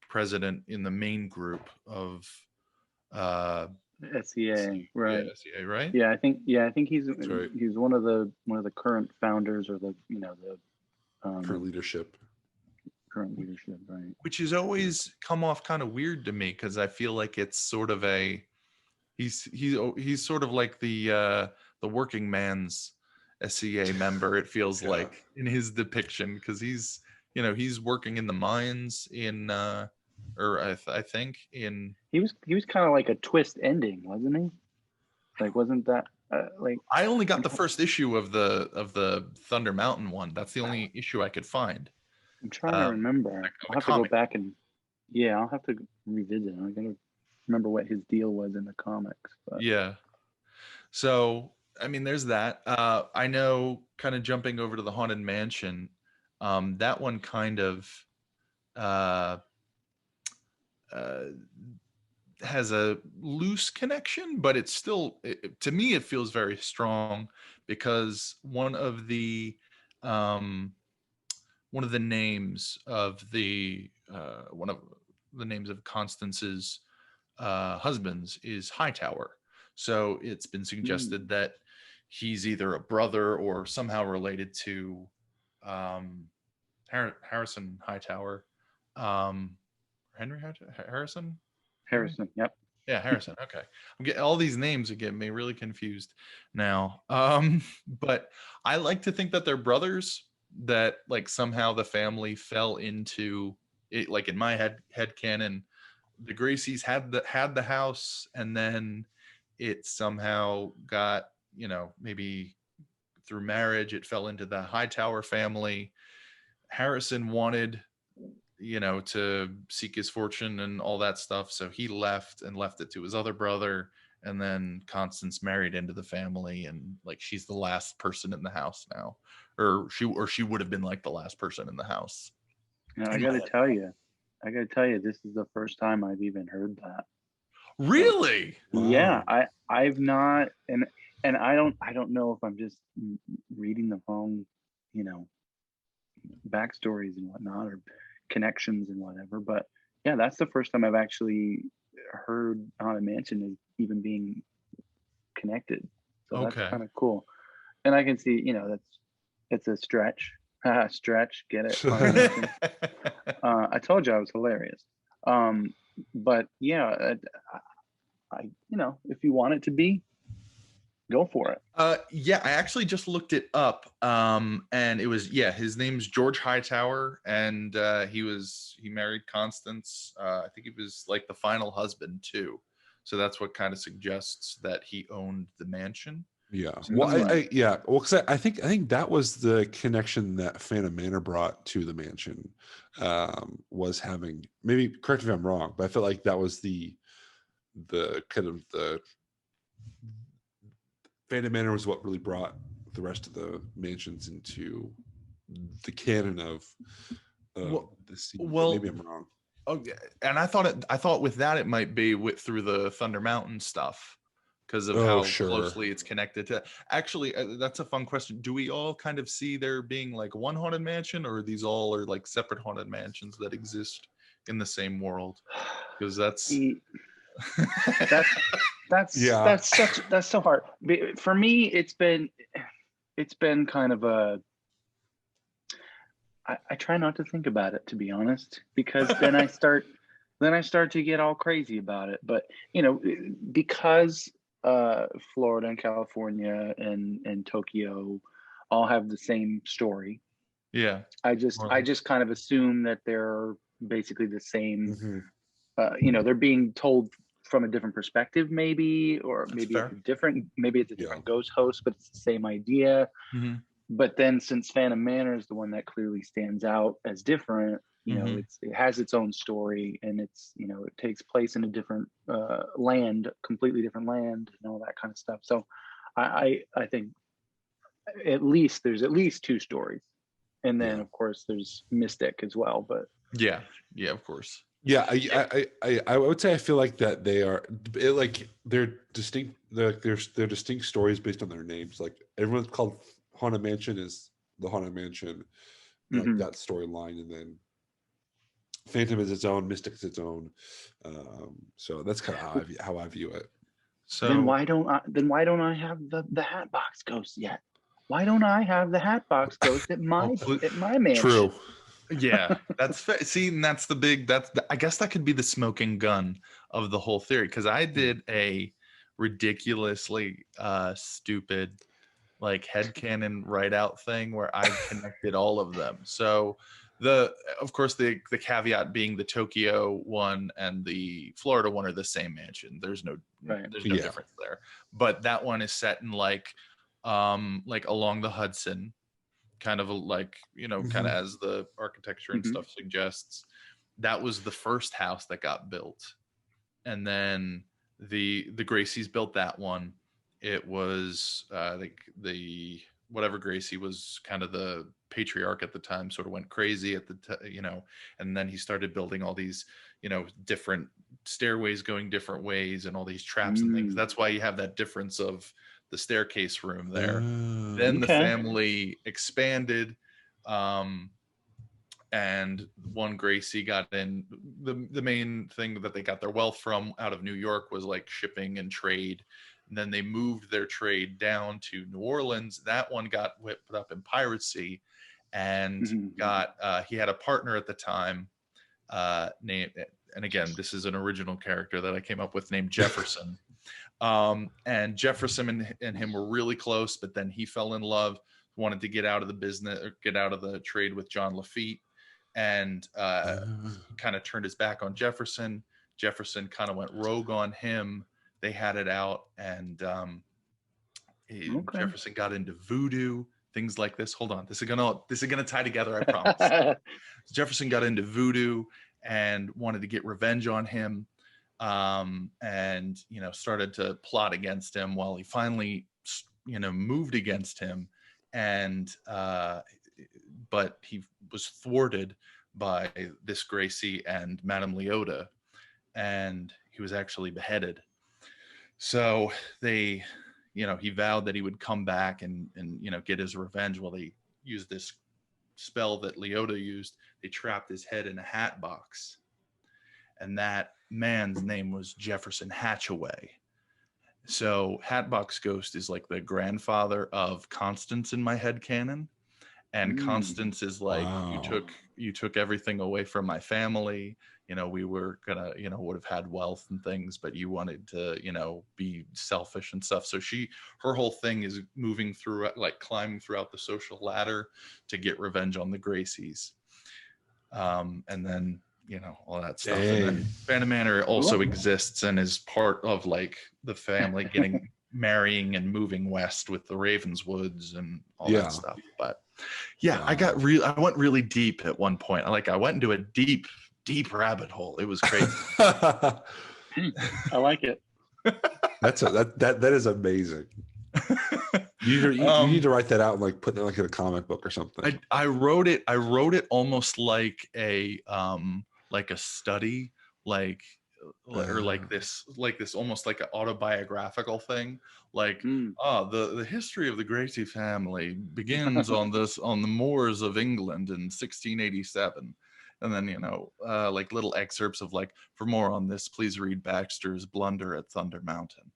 president in the main group of S.E.A. right? Yeah, S.E.A. right? Yeah, I think he's one of the current founders, or the current leadership, right? Which has always come off kind of weird to me, because I feel like it's sort of he's sort of like the working man's S.E.A. member. It feels like in his depiction, because he's working in the mines in I think in he was kind of like a twist ending, wasn't he? Like, wasn't that like? I only got the first issue of the Thunder Mountain one. That's the only issue I could find. I'm trying to remember. I'll have to go back and I'll have to revisit. I gotta remember what his deal was in the comics. But. Yeah. So I mean, there's that. I know, kind of jumping over to the Haunted Mansion. That one kind of has a loose connection, but it's still, to me, it feels very strong, because one of the names of Constance's husbands is Hightower. So it's been suggested that he's either a brother or somehow related to Harrison Hightower. Henry Harrison? Harrison, yep. Yeah, Harrison. Okay. I'm getting all these names are getting me really confused now. But I like to think that they're brothers, that like somehow the family fell into it. Like in my head canon, the Gracies had the house, and then it somehow got, maybe through marriage, it fell into the Hightower family. Harrison wanted to seek his fortune and all that stuff, so he left it to his other brother, and then Constance married into the family, and like she's the last person in the house now, or she would have been like the last person in the house. Now, I gotta tell you, this is the first time I've even heard that. Really? Yeah, I've not, and I don't know if I'm just reading the wrong, backstories and whatnot, or connections and whatever, but yeah, that's the first time I've actually heard Haunted Mansion is even being connected. So that's kind of cool, and I can see, it's a stretch. Get it? I told you I was hilarious. But yeah, I if you want it to be, go for it. Yeah, I actually just looked it up, and it was, his name's George Hightower, and he married Constance. I think he was like the final husband too, so that's what kind of suggests that he owned the mansion. Yeah. Well, because I think that was the connection that Phantom Manor brought to the mansion, was having, maybe correct me if I'm wrong, but I felt like that was the kind of the Phantom Manor was what really brought the rest of the mansions into the canon of the scene. Well, maybe I'm wrong. Oh, and I thought with that it might be through the Thunder Mountain stuff, because of how closely it's connected to. Actually, that's a fun question. Do we all kind of see there being like one haunted mansion, or these all are like separate haunted mansions that exist in the same world? Because that's that's so hard. For me, it's been kind of a, I try not to think about it, to be honest, because then I start to get all crazy about it. But because Florida and California and Tokyo all have the same story. Yeah. I just kind of assume that they're basically the same. They're being told from a different perspective, maybe, or maybe it's a different ghost host, but it's the same idea. But then, since Phantom Manor is the one that clearly stands out as different, it has its own story, and it's it takes place in a different completely different land, and all that kind of stuff. So I think there's at least two stories, and then of course there's Mystic as well. But yeah, of course. Yeah, I would say I feel like that they are like they're distinct. They're distinct stories based on their names. Like everyone's called Haunted Mansion is the Haunted Mansion, like that storyline, and then Phantom is its own, Mystic is its own. So that's kind of how I view it. So then why don't I have the Hatbox Ghost yet? Why don't I have the Hatbox Ghost at my mansion? True. Yeah, that's see, and that's I guess that could be the smoking gun of the whole theory, because I did a ridiculously stupid like headcanon write out thing where I connected all of them. So of course the caveat being the Tokyo one and the Florida one are the same mansion. There's no difference there. But that one is set in like along the Hudson, kind of kind of as the architecture and stuff suggests. That was the first house that got built, and then the Gracies built that one. It was the whatever Gracie was kind of the patriarch at the time, sort of went crazy at the and then he started building all these different stairways going different ways and all these traps and things. That's why you have that difference of the staircase room there. Then the family expanded, and one Gracie got in. The main thing that they got their wealth from out of New York was like shipping and trade. And then they moved their trade down to New Orleans. That one got whipped up in piracy, and he had a partner at the time named, and again, this is an original character that I came up with, named Jefferson. And Jefferson and him were really close, but then he fell in love, wanted to get out of the business or get out of the trade with John Lafitte, and kind of turned his back on Jefferson. Jefferson kind of went rogue on him. They had it out, and Jefferson got into voodoo, things like this. Hold on, this is gonna tie together, I promise. Jefferson got into voodoo and wanted to get revenge on him, and started to plot against him. While he finally moved against him, and but he was thwarted by this Gracie and Madame Leota, and he was actually beheaded. So he vowed that he would come back and get his revenge. Well, they used this spell that Leota used. They trapped his head in a hat box, and that man's name was Jefferson Hatchaway. So Hatbox Ghost is like the grandfather of Constance in my head canon, and Constance is like, you took everything away from my family. We were gonna, would have had wealth and things, but you wanted to, be selfish and stuff. So her whole thing is moving through, like climbing throughout the social ladder to get revenge on the Gracies. And then, all that stuff. And then Phantom Manor also exists and is part of like the family marrying and moving west with the Ravenswoods and all that stuff. But I went really deep at one point. I went into a deep rabbit hole. It was crazy. I like it. That is amazing. You need to write that out and like put that like in a comic book or something. I wrote it almost like a study, like or like this almost like an autobiographical thing, like the history of the Gracie family begins on the moors of England in 1687. And then, you know, like little excerpts of like, for more on this, please read Baxter's Blunder at Thunder Mountain.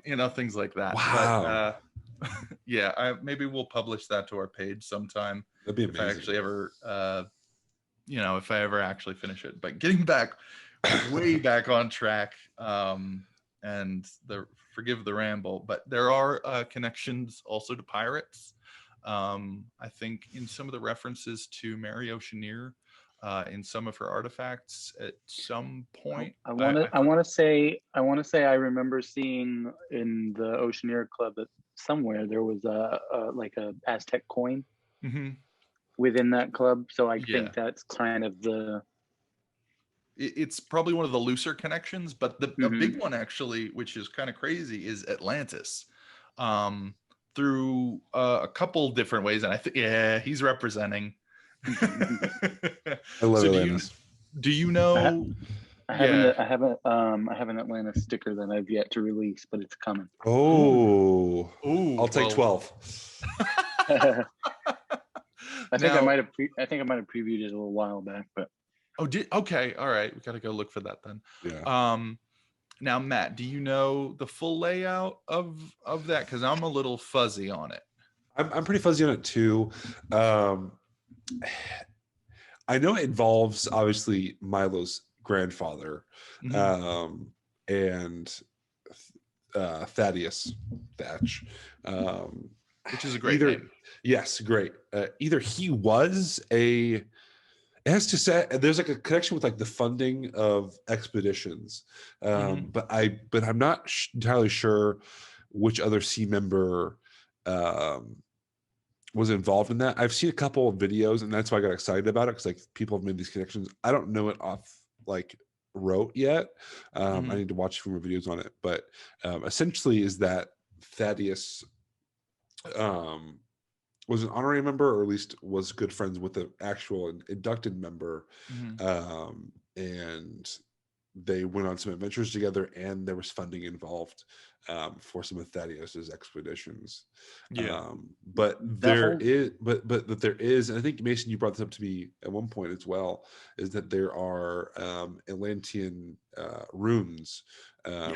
You know, things like that. Wow. But yeah, maybe we'll publish that to our page sometime. That'd be amazing. If I actually ever, you know, if I ever actually finish it. But getting back, way back on track, and forgive the ramble, but there are connections also to pirates. I think in some of the references to Mary Oceaneer, in some of her artifacts at some point. I want to say I remember seeing in the Oceaneer Club that somewhere there was a like a Aztec coin within that club. So I think that's kind of it's probably one of the looser connections, but a big one actually, which is kind of crazy, is Atlantis. Through a couple different ways, and I think he's representing. I love Atlantis. Do you know? I have an Atlantis sticker that I've yet to release, but it's coming. Ooh, I'll take 12. I think I might have previewed it a little while back, but okay, all right, we gotta go look for that then. Yeah. Now, Matt, do you know the full layout of that? Because I'm a little fuzzy on it. I'm pretty fuzzy on it too. I know it involves obviously Milo's grandfather, and Thaddeus Thatch, which is a great name. Yes, great. Either he was it has to say there's like a connection with like the funding of expeditions, but I'm not entirely sure which other sea member was involved in that. I've seen a couple of videos, and that's why I got excited about it, because like people have made these connections. I don't know it off like rote yet. I need to watch a few more videos on it, but essentially is that Thaddeus was an honorary member, or at least was good friends with the actual inducted member, and they went on some adventures together, and there was funding involved for some of Thaddeus's expeditions. But there is, and I think Mason, you brought this up to me at one point as well, is that there are Atlantean runes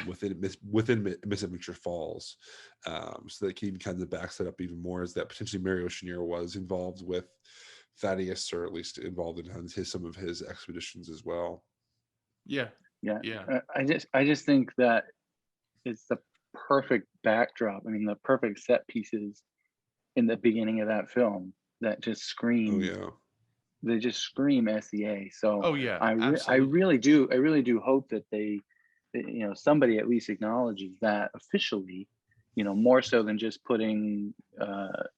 within Misadventure Falls, so that can even kind of backs that up even more, is that potentially Mary Oceaneer was involved with Thaddeus, or at least involved in some of his expeditions as well. Yeah. I just think that it's the perfect backdrop. I mean, the perfect set pieces in the beginning of that film that just scream. They just scream S.E.A. So I really do hope that they, you know, somebody at least acknowledges that officially, you know, more so than just putting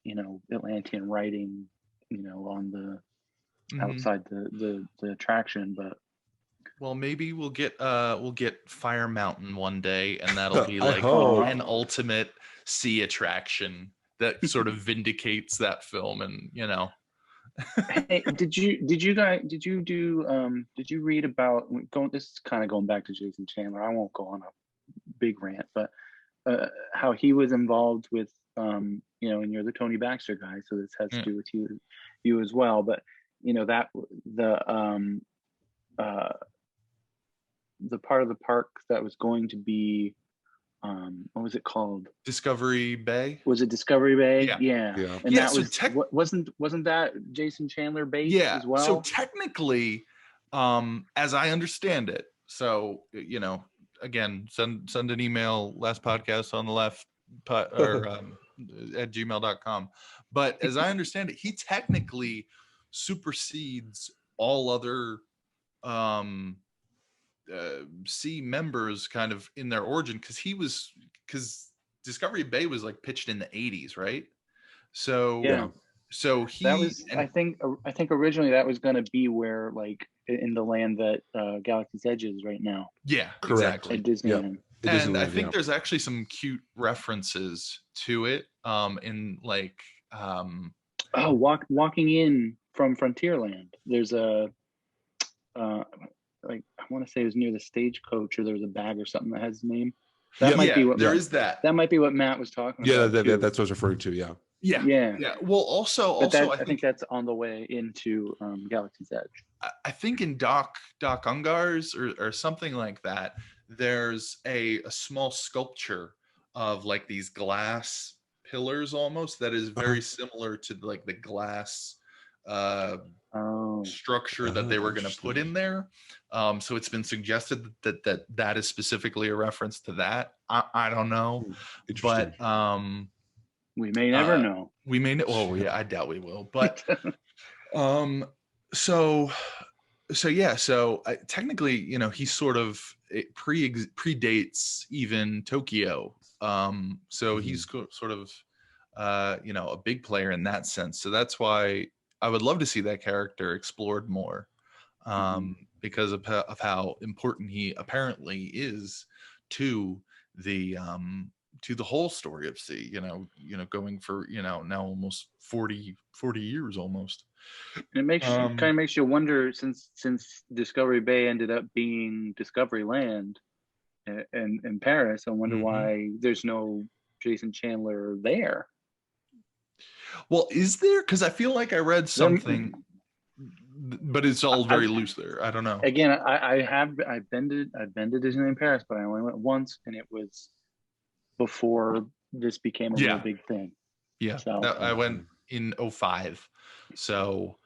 you know, Atlantean writing, you know, on the outside the attraction. But well, maybe we'll get Fire Mountain one day, and that'll be like an ultimate sea attraction that sort of vindicates that film. And you know, hey, did you read about this is kind of going back to Jason Chandler? I won't go on a big rant, but how he was involved with you know, and you're the Tony Baxter guy, so this has to do with you as well. But you know, that the part of the park that was going to be what was it called? Discovery Bay. Was it Discovery Bay? Yeah. And that wasn't that Jason Chandler based as well? So technically, as I understand it, so you know, again, send an email, last podcast on the left, or at gmail.com. But as I understand it, he technically supersedes all other sea members kind of in their origin, because Discovery Bay was like pitched in the 80s, right? So so he, that was, I think originally that was going to be where, like, in the land that Galaxy's Edge is right now. Yeah, correct. Exactly. At Disneyland. And I think there's actually some cute references to it in like walking in from Frontierland. There's a like I want to say it was near the stagecoach, or there was a bag or something that has his name. That might yeah, be what there is that. That might be what Matt was talking Yeah, about. that's what I was referring to. Yeah. Yeah, Yeah. yeah. Well, also, But I I think that's on the way into Galaxy's Edge. I think in Doc Ungars or something like that, there's a small sculpture of like these glass pillars almost that is very similar to like the glass structure that they were going to put in there. So it's been suggested that is specifically a reference to that. I don't know, but we may never know. We may know. Oh yeah, I doubt we will. But so yeah. So technically, you know, he sort of predates even Tokyo. So he's sort of you know, a big player in that sense. So that's why I would love to see that character explored more, because of how important he apparently is to the whole story of S.E.A. You know, going for, you know, now almost 40 years almost. It makes kind of makes you wonder, since Discovery Bay ended up being Discovery Land in Paris. I wonder why there's no Jason Chandler there. Well, is there? Because I feel like I read something, but it's all very loose there. I don't know. Again, I've been to Disney in Paris, but I only went once, and it was before this became a real big thing. Yeah, so I went in 2005, so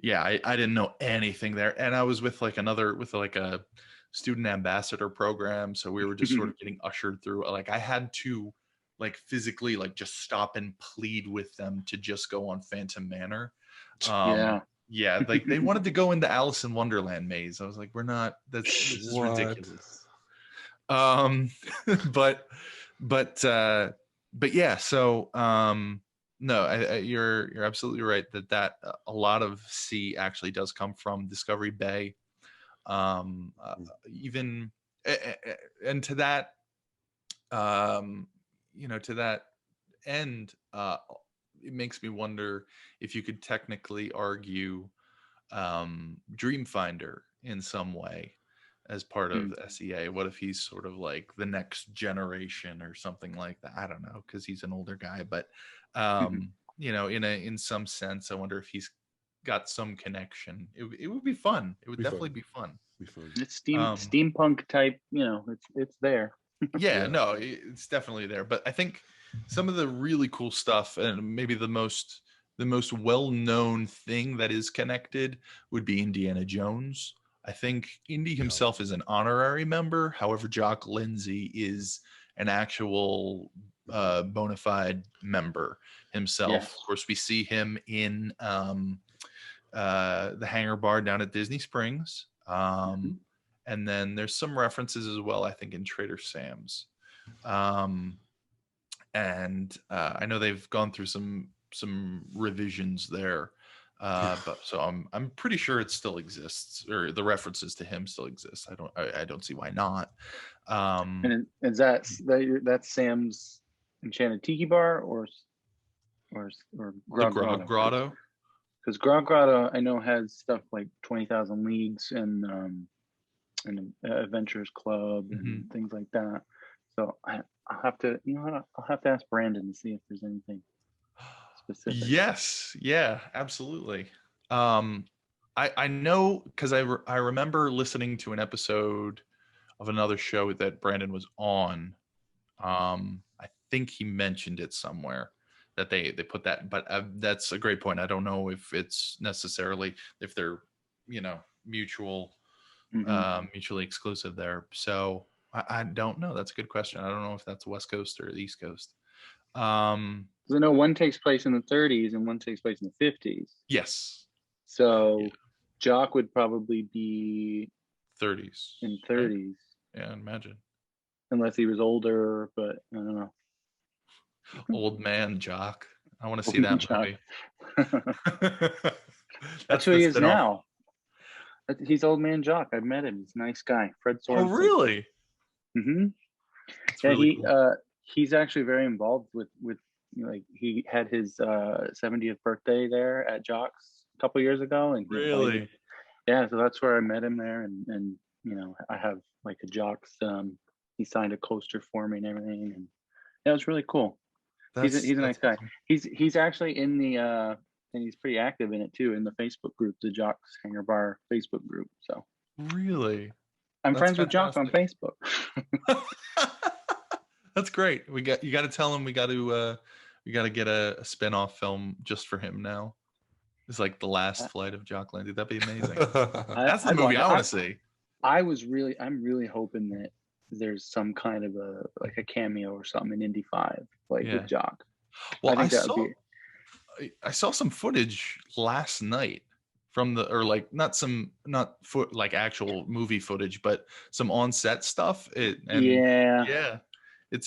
yeah, I didn't know anything there, and I was with like a student ambassador program, so we were just sort of getting ushered through. Like I had to like physically like just stop and plead with them to just go on Phantom Manor. Yeah, like they wanted to go into Alice in Wonderland maze. I was like, we're not. This is ridiculous. But yeah. So no, you're absolutely right that a lot of S.E.A. actually does come from Discovery Bay. Even and to that, you know, to that end, it makes me wonder if you could technically argue Dreamfinder in some way as part of S.E.A. What if he's sort of like the next generation or something like that? I don't know, because he's an older guy, but you know, in some sense, I wonder if he's got some connection. It would be fun. It would definitely be fun. It's steampunk type, you know, it's there. Yeah, no, it's definitely there. But I think some of the really cool stuff, and maybe the most well-known thing that is connected, would be Indiana Jones. I think Indy himself is an honorary member. However, Jock Lindsey is an actual bona fide member himself. Yes. Of course, we see him in the Hangar Bar down at Disney Springs. And then there's some references as well, I think, in Trader Sam's. And I know they've gone through some revisions there. But so I'm pretty sure it still exists, or the references to him still exist. I don't see why not. And is that's Sam's Enchanted Tiki Bar or Grog Grotto? Because Grog Grotto I know has stuff like 20,000 Leagues and Adventurous Club and things like that. So I'll have to ask Brandon to see if there's anything specific. Yes, yeah, absolutely. I know, because I remember listening to an episode of another show that Brandon was on. I think he mentioned it somewhere that they put that, but that's a great point. I don't know if it's necessarily, if they're, you know, mutually exclusive there. So I don't know. That's a good question. I don't know if that's West Coast or the East Coast. I know one takes place in the 30s and one takes place in the 50s. Yes. So Jock would probably be 30s. In 30s. Right? Yeah, imagine. Unless he was older, but I don't know. Old man Jock. I want to see that movie. That's who he is now. He's Old Man Jock. I've met him. He's a nice guy. Fred Sorensen. Oh, really? Mm-hmm. That's really cool. He's actually very involved with like, he had his 70th birthday there at Jock's a couple years ago, and he yeah, so that's where I met him there, and I have like a Jock's. He signed a coaster for me and everything, and yeah, it was really cool. He's a nice guy. Awesome. He's actually in the and he's pretty active in it too, in the Facebook group, the Jock's Hangar Bar Facebook group. So Really, I'm that's friends with Jock on Facebook. That's great. You got to tell him we got to get a spin-off film just for him now. It's like The Last Flight of Jock Lindsey. That'd be amazing. That's the movie I want to see. I'm really hoping that there's some kind of a cameo or something in Indy 5, with Jock. Well, I saw some footage last night from not actual movie footage, but some on-set stuff. It's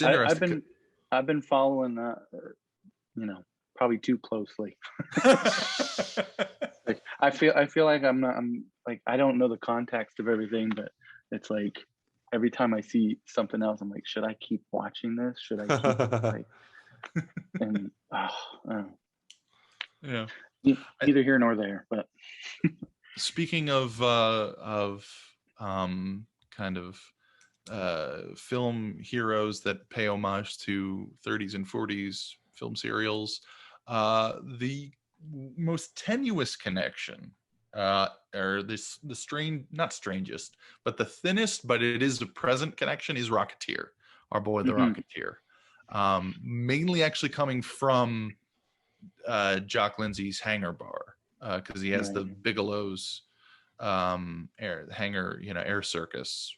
interesting. I've been following that, probably too closely. Like, I feel like I'm like, I don't know the context of everything, but it's like every time I see something else, I'm like, should I keep watching this? Should I keep and yeah, either here nor there. But speaking of kind of film heroes that pay homage to 30s and 40s film serials, the most tenuous connection, or not strangest, but the thinnest, but it is a present connection, is Rocketeer, our boy the Rocketeer. Mainly actually coming from Jock Lindsey's hangar bar, because he has the Bigelow's air circus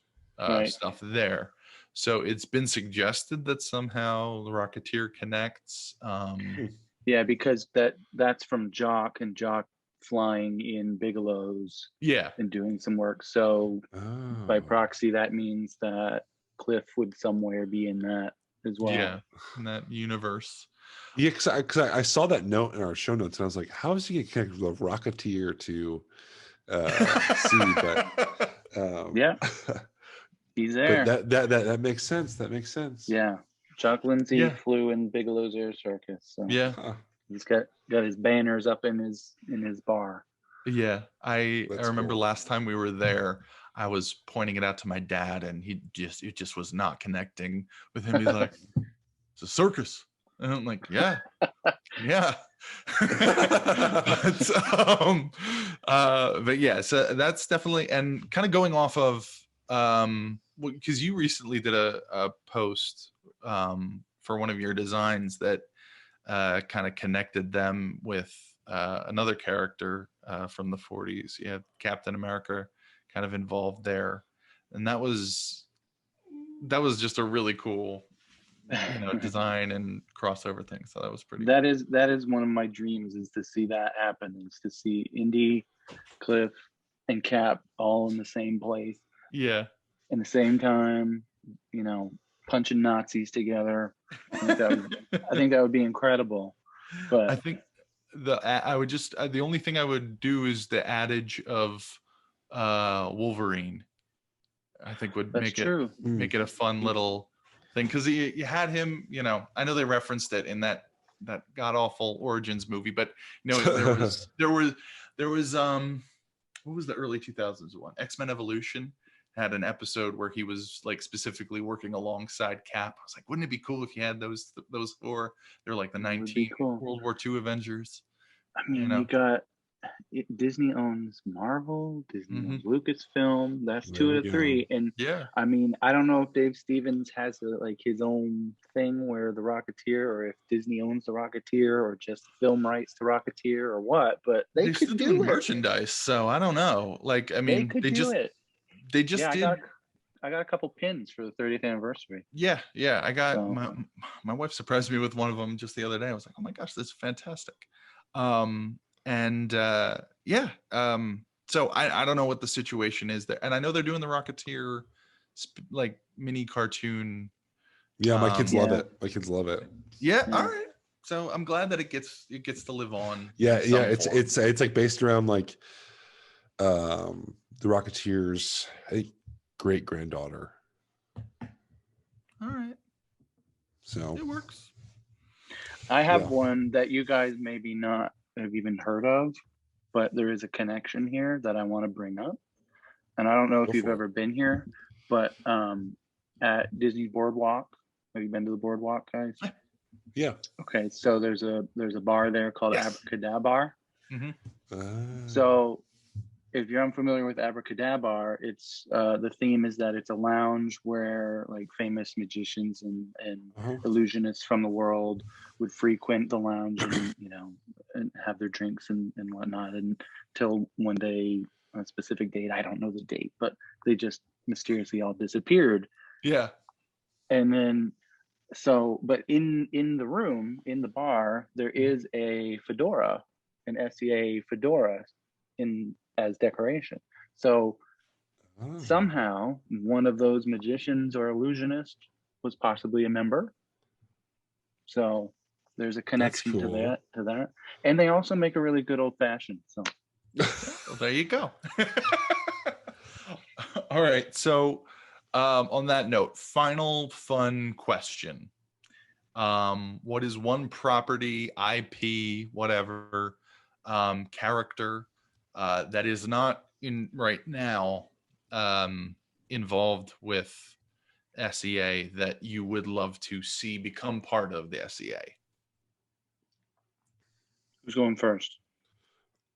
stuff there. So it's been suggested that somehow the Rocketeer connects. Yeah, because that's from Jock, and Jock flying in Bigelow's and doing some work. So by proxy, that means that Cliff would somewhere be in that as well. Yeah, in that universe. Yeah, because I saw that note in our show notes, and I was like, how is he going to connect the Rocketeer to C? But yeah, he's there. But that makes sense. That makes sense. Yeah, Jock Lindsey flew in Bigelow's Air Circus. So he's got his banners up in his bar. Yeah, I remember last time we were there, I was pointing it out to my dad, and it just was not connecting with him. He's like, it's a circus. And I'm like, yeah. But yeah, so that's definitely, and kind of going off of, because you recently did a post for one of your designs that kind of connected them with another character from the 40s. You had Captain America kind of involved there, and that was just a really cool design and crossover thing. So that was pretty. That is one of my dreams, is to see that happen, is to see Indy, Cliff, and Cap all in the same place. Yeah. In the same time, punching Nazis together. I think that would be incredible. But I think the only thing I would do is the adage of Wolverine. I think would make it a fun little thing, because you had him, I know they referenced it in that god awful Origins movie, but there was what was the early 2000s one? X-Men Evolution had an episode where he was like specifically working alongside Cap. I was like, wouldn't it be cool if you had those four? They're like the 19 World War II Avengers. I mean, you got Disney owns Marvel, Disney owns Lucasfilm. That's two out of three. And I mean, I don't know if Dave Stevens has his own thing where the Rocketeer, or if Disney owns the Rocketeer, or just film rights to Rocketeer, or what. But they could do merchandise, so I don't know. Like, I mean, they just did. I got a couple pins for the 30th anniversary. Yeah. I got my wife surprised me with one of them just the other day. I was like, oh my gosh, this is fantastic. So I don't know what the situation is there, and I know they're doing the Rocketeer like mini cartoon. Yeah, my kids love it. My kids love it. Yeah. All right. So I'm glad that it gets to live on. Yeah. It's like based around like the Rocketeer's, I think, great granddaughter. All right. So it works. I have one that you guys maybe not have even heard of, but there is a connection here that I want to bring up. And I don't know if you've ever been here, but at Disney Boardwalk, have you been to the Boardwalk, guys? Yeah. Okay, so there's a bar there called Abracadabra. So if you're unfamiliar with Abracadabra, it's the theme is that it's a lounge where like famous magicians and illusionists from the world would frequent the lounge and and have their drinks and whatnot until one day, a specific date, I don't know the date, but they just mysteriously all disappeared. Yeah. And then but in the room, in the bar, there is a fedora, an S.E.A. fedora as decoration. So somehow one of those magicians or illusionists was possibly a member. So there's a connection to that. And they also make a really good old fashioned. So well, there you go. All right. So on that note, final fun question. What is one property, IP, whatever, character that is not in right now involved with S.E.A. that you would love to see become part of the S.E.A.? Who's going first?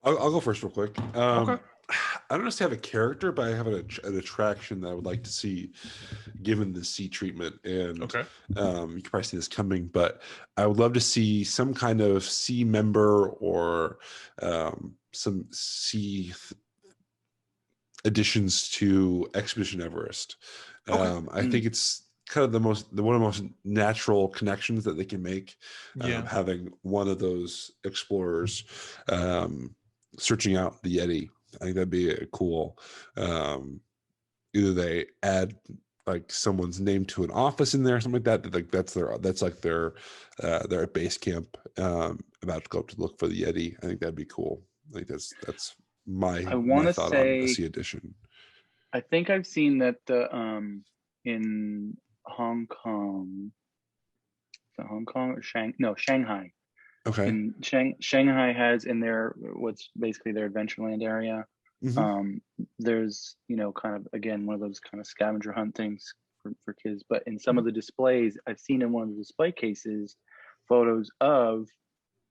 I'll go first real quick. Okay. I don't necessarily have a character, but I have an attraction that I would like to see given the sea treatment. And you can probably see this coming, but I would love to see some kind of sea member or some sea additions to Expedition Everest. I think it's kind of one of the most natural connections that they can make. Having one of those explorers searching out the Yeti. I think that'd be cool. Either they add like someone's name to an office in there, or something like that. Like that's their base camp. About to go up to look for the Yeti. I think that'd be cool. I think that's my thought on the Sea edition. I think I've seen that in Hong Kong. So Hong Kong or Shanghai. Okay. And Shanghai has in their what's basically their Adventureland area. There's kind of again one of those kind of scavenger hunt things for kids. But in some of the displays, I've seen in one of the display cases photos of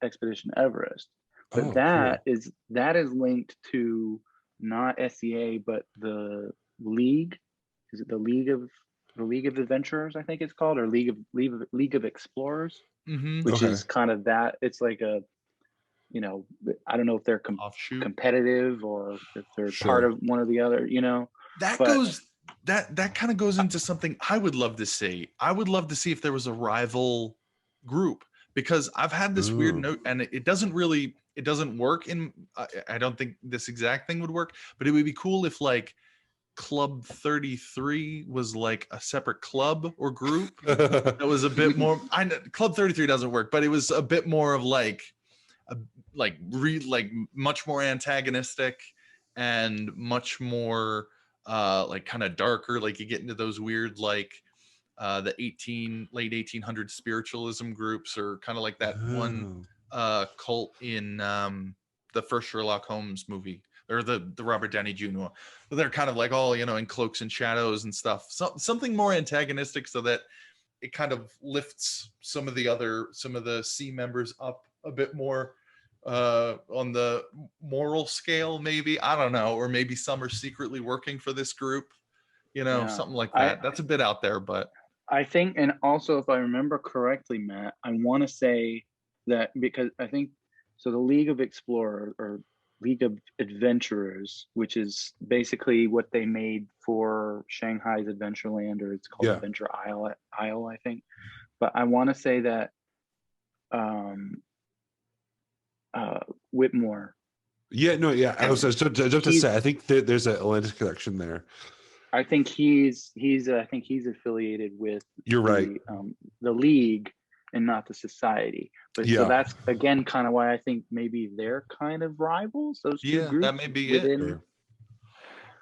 Expedition Everest. But that is linked to not S.E.A. but the League. Is it the League of Adventurers? I think it's called, or League of Explorers. Which is kind of that. It's like a, I don't know if they're competitive or if they're part of one or the other. That kind of goes into something I would love to see. I would love to see if there was a rival group, because I've had this weird note, and it doesn't work in. I don't think this exact thing would work, but it would be cool if like Club 33 was like a separate club or group that was a bit more. I know Club 33 doesn't work, but it was a bit more of like much more antagonistic and much more like kind of darker. Like you get into those weird the late 1800s spiritualism groups, or kind of like that one cult in the first Sherlock Holmes movie, or the Robert Downey Jr. They're kind of like all, in cloaks and shadows and stuff. Something more antagonistic, so that it kind of lifts some of the sea members up a bit more on the moral scale, maybe. I don't know. Or maybe some are secretly working for this group, something like that. That's a bit out there, but I think, and also if I remember correctly, Matt, I want to say that because I think, so the League of Explorers or League of Adventurers, which is basically what they made for Shanghai's Adventureland, or it's called Adventure Isle, I think. But I want to say that Whitmore. I was just to say, I think there's an Atlantis connection there. I think he's affiliated with. You're right. The League and not the Society. But so that's again kind of why I think maybe they're kind of rivals. Those two groups. That may be it. Sure.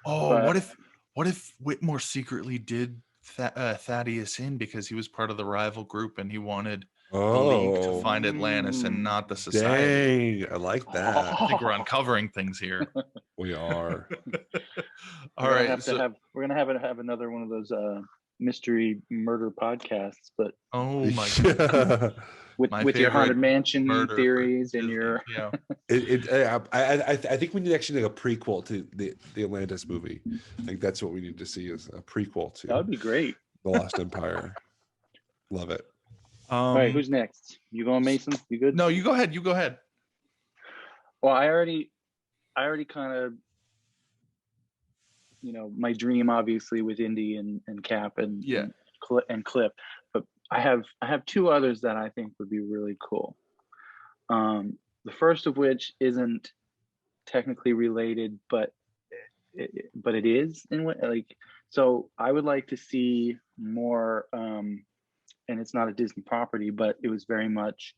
What if Whitmore secretly did Thaddeus in because he was part of the rival group and he wanted the League to Oh, find Atlantis and not the Society. dang. I like that. I think we're uncovering things here. We are. All right. We're gonna have another one of those mystery murder podcasts, but Oh my God. with your haunted mansion theories and Disney, your I think we need actually like a prequel to the Atlantis movie. I think that's what we need to see is a prequel to that would be great. The Lost Empire. Love it. All right, who's next? You going, Mason? You good? No, you go ahead. You go ahead. Well, I already kind of, my dream obviously with Indy and Cap and Clip, but I have two others that I think would be really cool. The first of which isn't technically related, but it is in like. So I would like to see more, and it's not a Disney property, but it was very much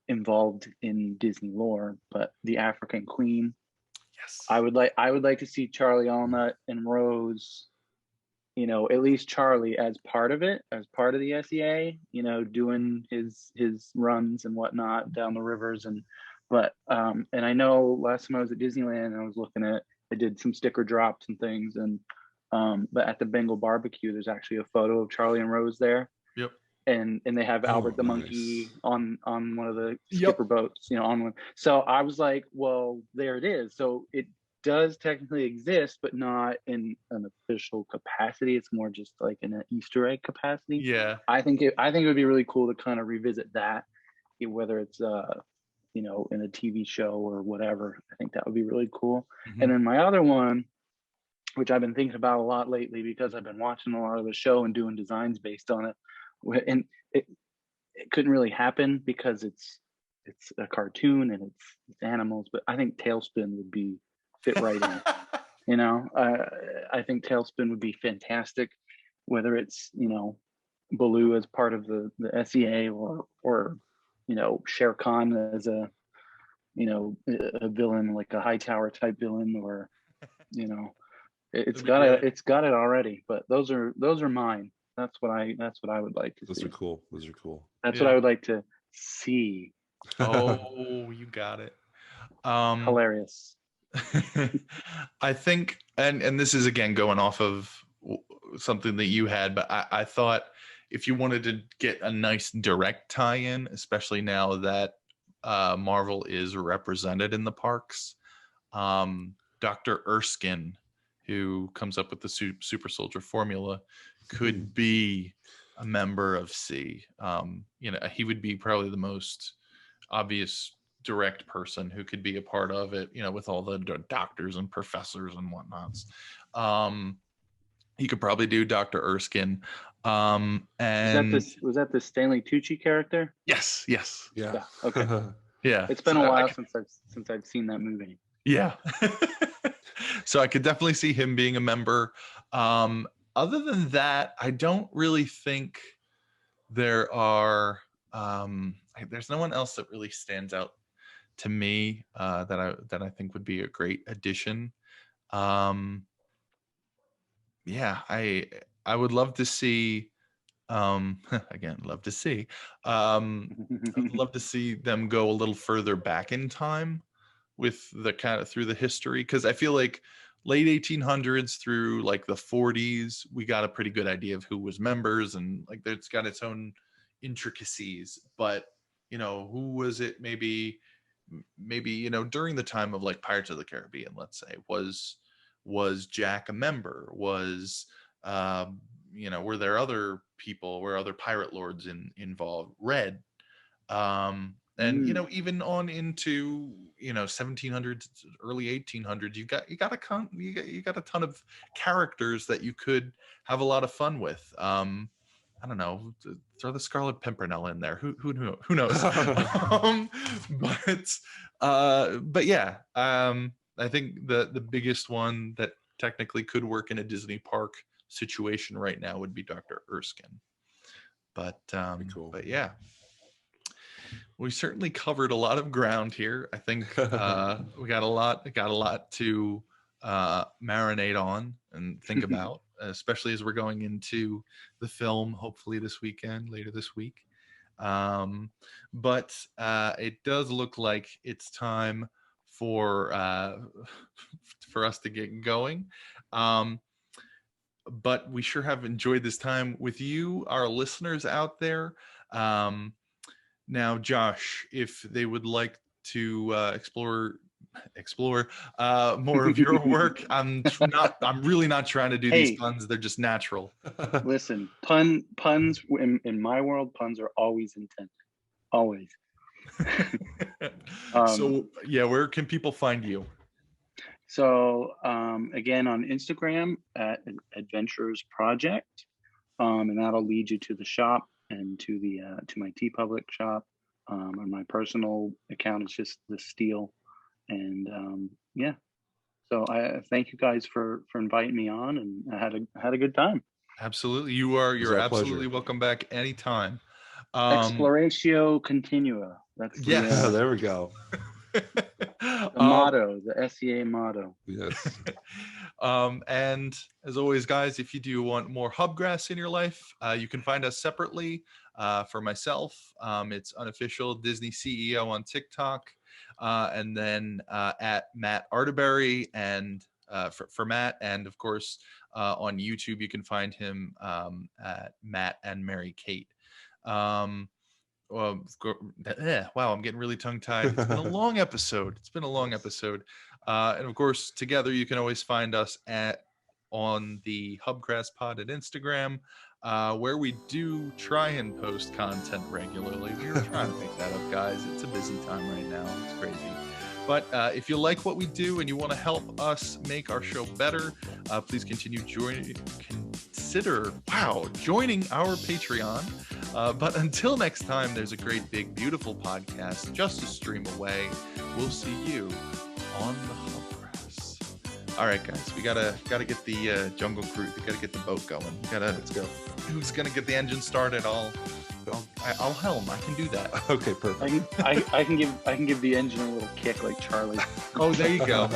involved in Disney lore. But the African Queen. Yes. I would like to see Charlie Allnut and Rose, at least Charlie as part of it, as part of the S.E.A., doing his runs and whatnot down the rivers. And I know last time I was at Disneyland, I did some sticker drops and things. And, but at the Bengal barbecue, there's actually a photo of Charlie and Rose there. Yep. And they have Albert the monkey on one of the skipper boats, on one. So I was like, well, there it is. So it does technically exist, but not in an official capacity. It's more just like in an Easter egg capacity. Yeah. I think it would be really cool to kind of revisit that, whether it's in a TV show or whatever. I think that would be really cool. Mm-hmm. And then my other one, which I've been thinking about a lot lately because I've been watching a lot of the show and doing designs based on it. And it couldn't really happen because it's a cartoon and it's animals, but I think Tailspin would be fit right in. I think Tailspin would be fantastic, whether it's Baloo as part of the S.E.A. or Shere Khan as a villain, like a Hightower type villain, or it's got it already. But those are mine. That's what I would like to see. Those are cool. That's what I would like to see. Oh, you got it. Hilarious. I think, and this is again going off of something that you had, but I thought if you wanted to get a nice direct tie-in, especially now that Marvel is represented in the parks, Dr. Erskine, who comes up with the super soldier formula, could be a member of S.E.A. He would be probably the most obvious direct person who could be a part of it, with all the doctors and professors and whatnots. He could probably do Dr. Erskine. And was that the Stanley Tucci character? Yes. Yeah. Okay. Yeah. It's been a while since I've seen that movie. Yeah. So I could definitely see him being a member. Other than that, I don't really think there are. There's no one else that really stands out to me that I think would be a great addition. Yeah, I would love to see. Again, love to see. I'd love to see them go a little further back in time with the kind of through the history, because I feel like late 1800s through like the 40s, we got a pretty good idea of who was members, and like it's got its own intricacies. But who was it? Maybe during the time of like Pirates of the Caribbean, let's say, was Jack a member? Was were there other people? Were other pirate lords involved? Red. And even on into 1700s, early 1800s, you got a ton of characters that you could have a lot of fun with. I don't know, throw the Scarlet Pimpernel in there. Who knows? But yeah, I think the biggest one that technically could work in a Disney park situation right now would be Dr. Erskine. But cool. But yeah. We certainly covered a lot of ground here. I think we got a lot to marinate on and think about, especially as we're going into the film, hopefully later this week. But it does look like it's time for us to get going. But we sure have enjoyed this time with you, our listeners out there. Now, Josh, if they would like to explore more of your work, I'm really not trying to do these puns. They're just natural. Listen, puns in my world, puns are always intended. Always. So yeah, where can people find you? So again, on Instagram at Adventurous Project, and that'll lead you to the shop and to the to my TeePublic shop. And my personal account is just the Steele, and yeah. So I thank you guys for inviting me on, and I had a good time. Absolutely, you're absolutely welcome back anytime. Exploratio continua. That's there we go. The motto, the S.E.A. motto. Yes. And as always, guys, if you do want more Hubgrass in your life, you can find us separately. For myself, it's unofficial Disney CEO on TikTok, and then at Matt Arterberry, and for Matt, and of course on YouTube you can find him at Matt and Mary Kate. Wow, I'm getting really tongue-tied. It's been a long episode. And of course, together you can always find us on the Hubgrass Pod at Instagram, where we do try and post content regularly. We're trying to pick that up, guys. It's a busy time right now. It's crazy. But if you like what we do and you want to help us make our show better, please consider joining our Patreon. But until next time, there's a great, big, beautiful podcast just a stream away. We'll see you on the Hubgrass. All right, guys, we gotta get the Jungle Cruise. We gotta get the boat going. Let's go. Who's gonna get the engine started? I'll helm. I can do that. Okay, perfect. I can give the engine a little kick like Charlie. Oh, there you go.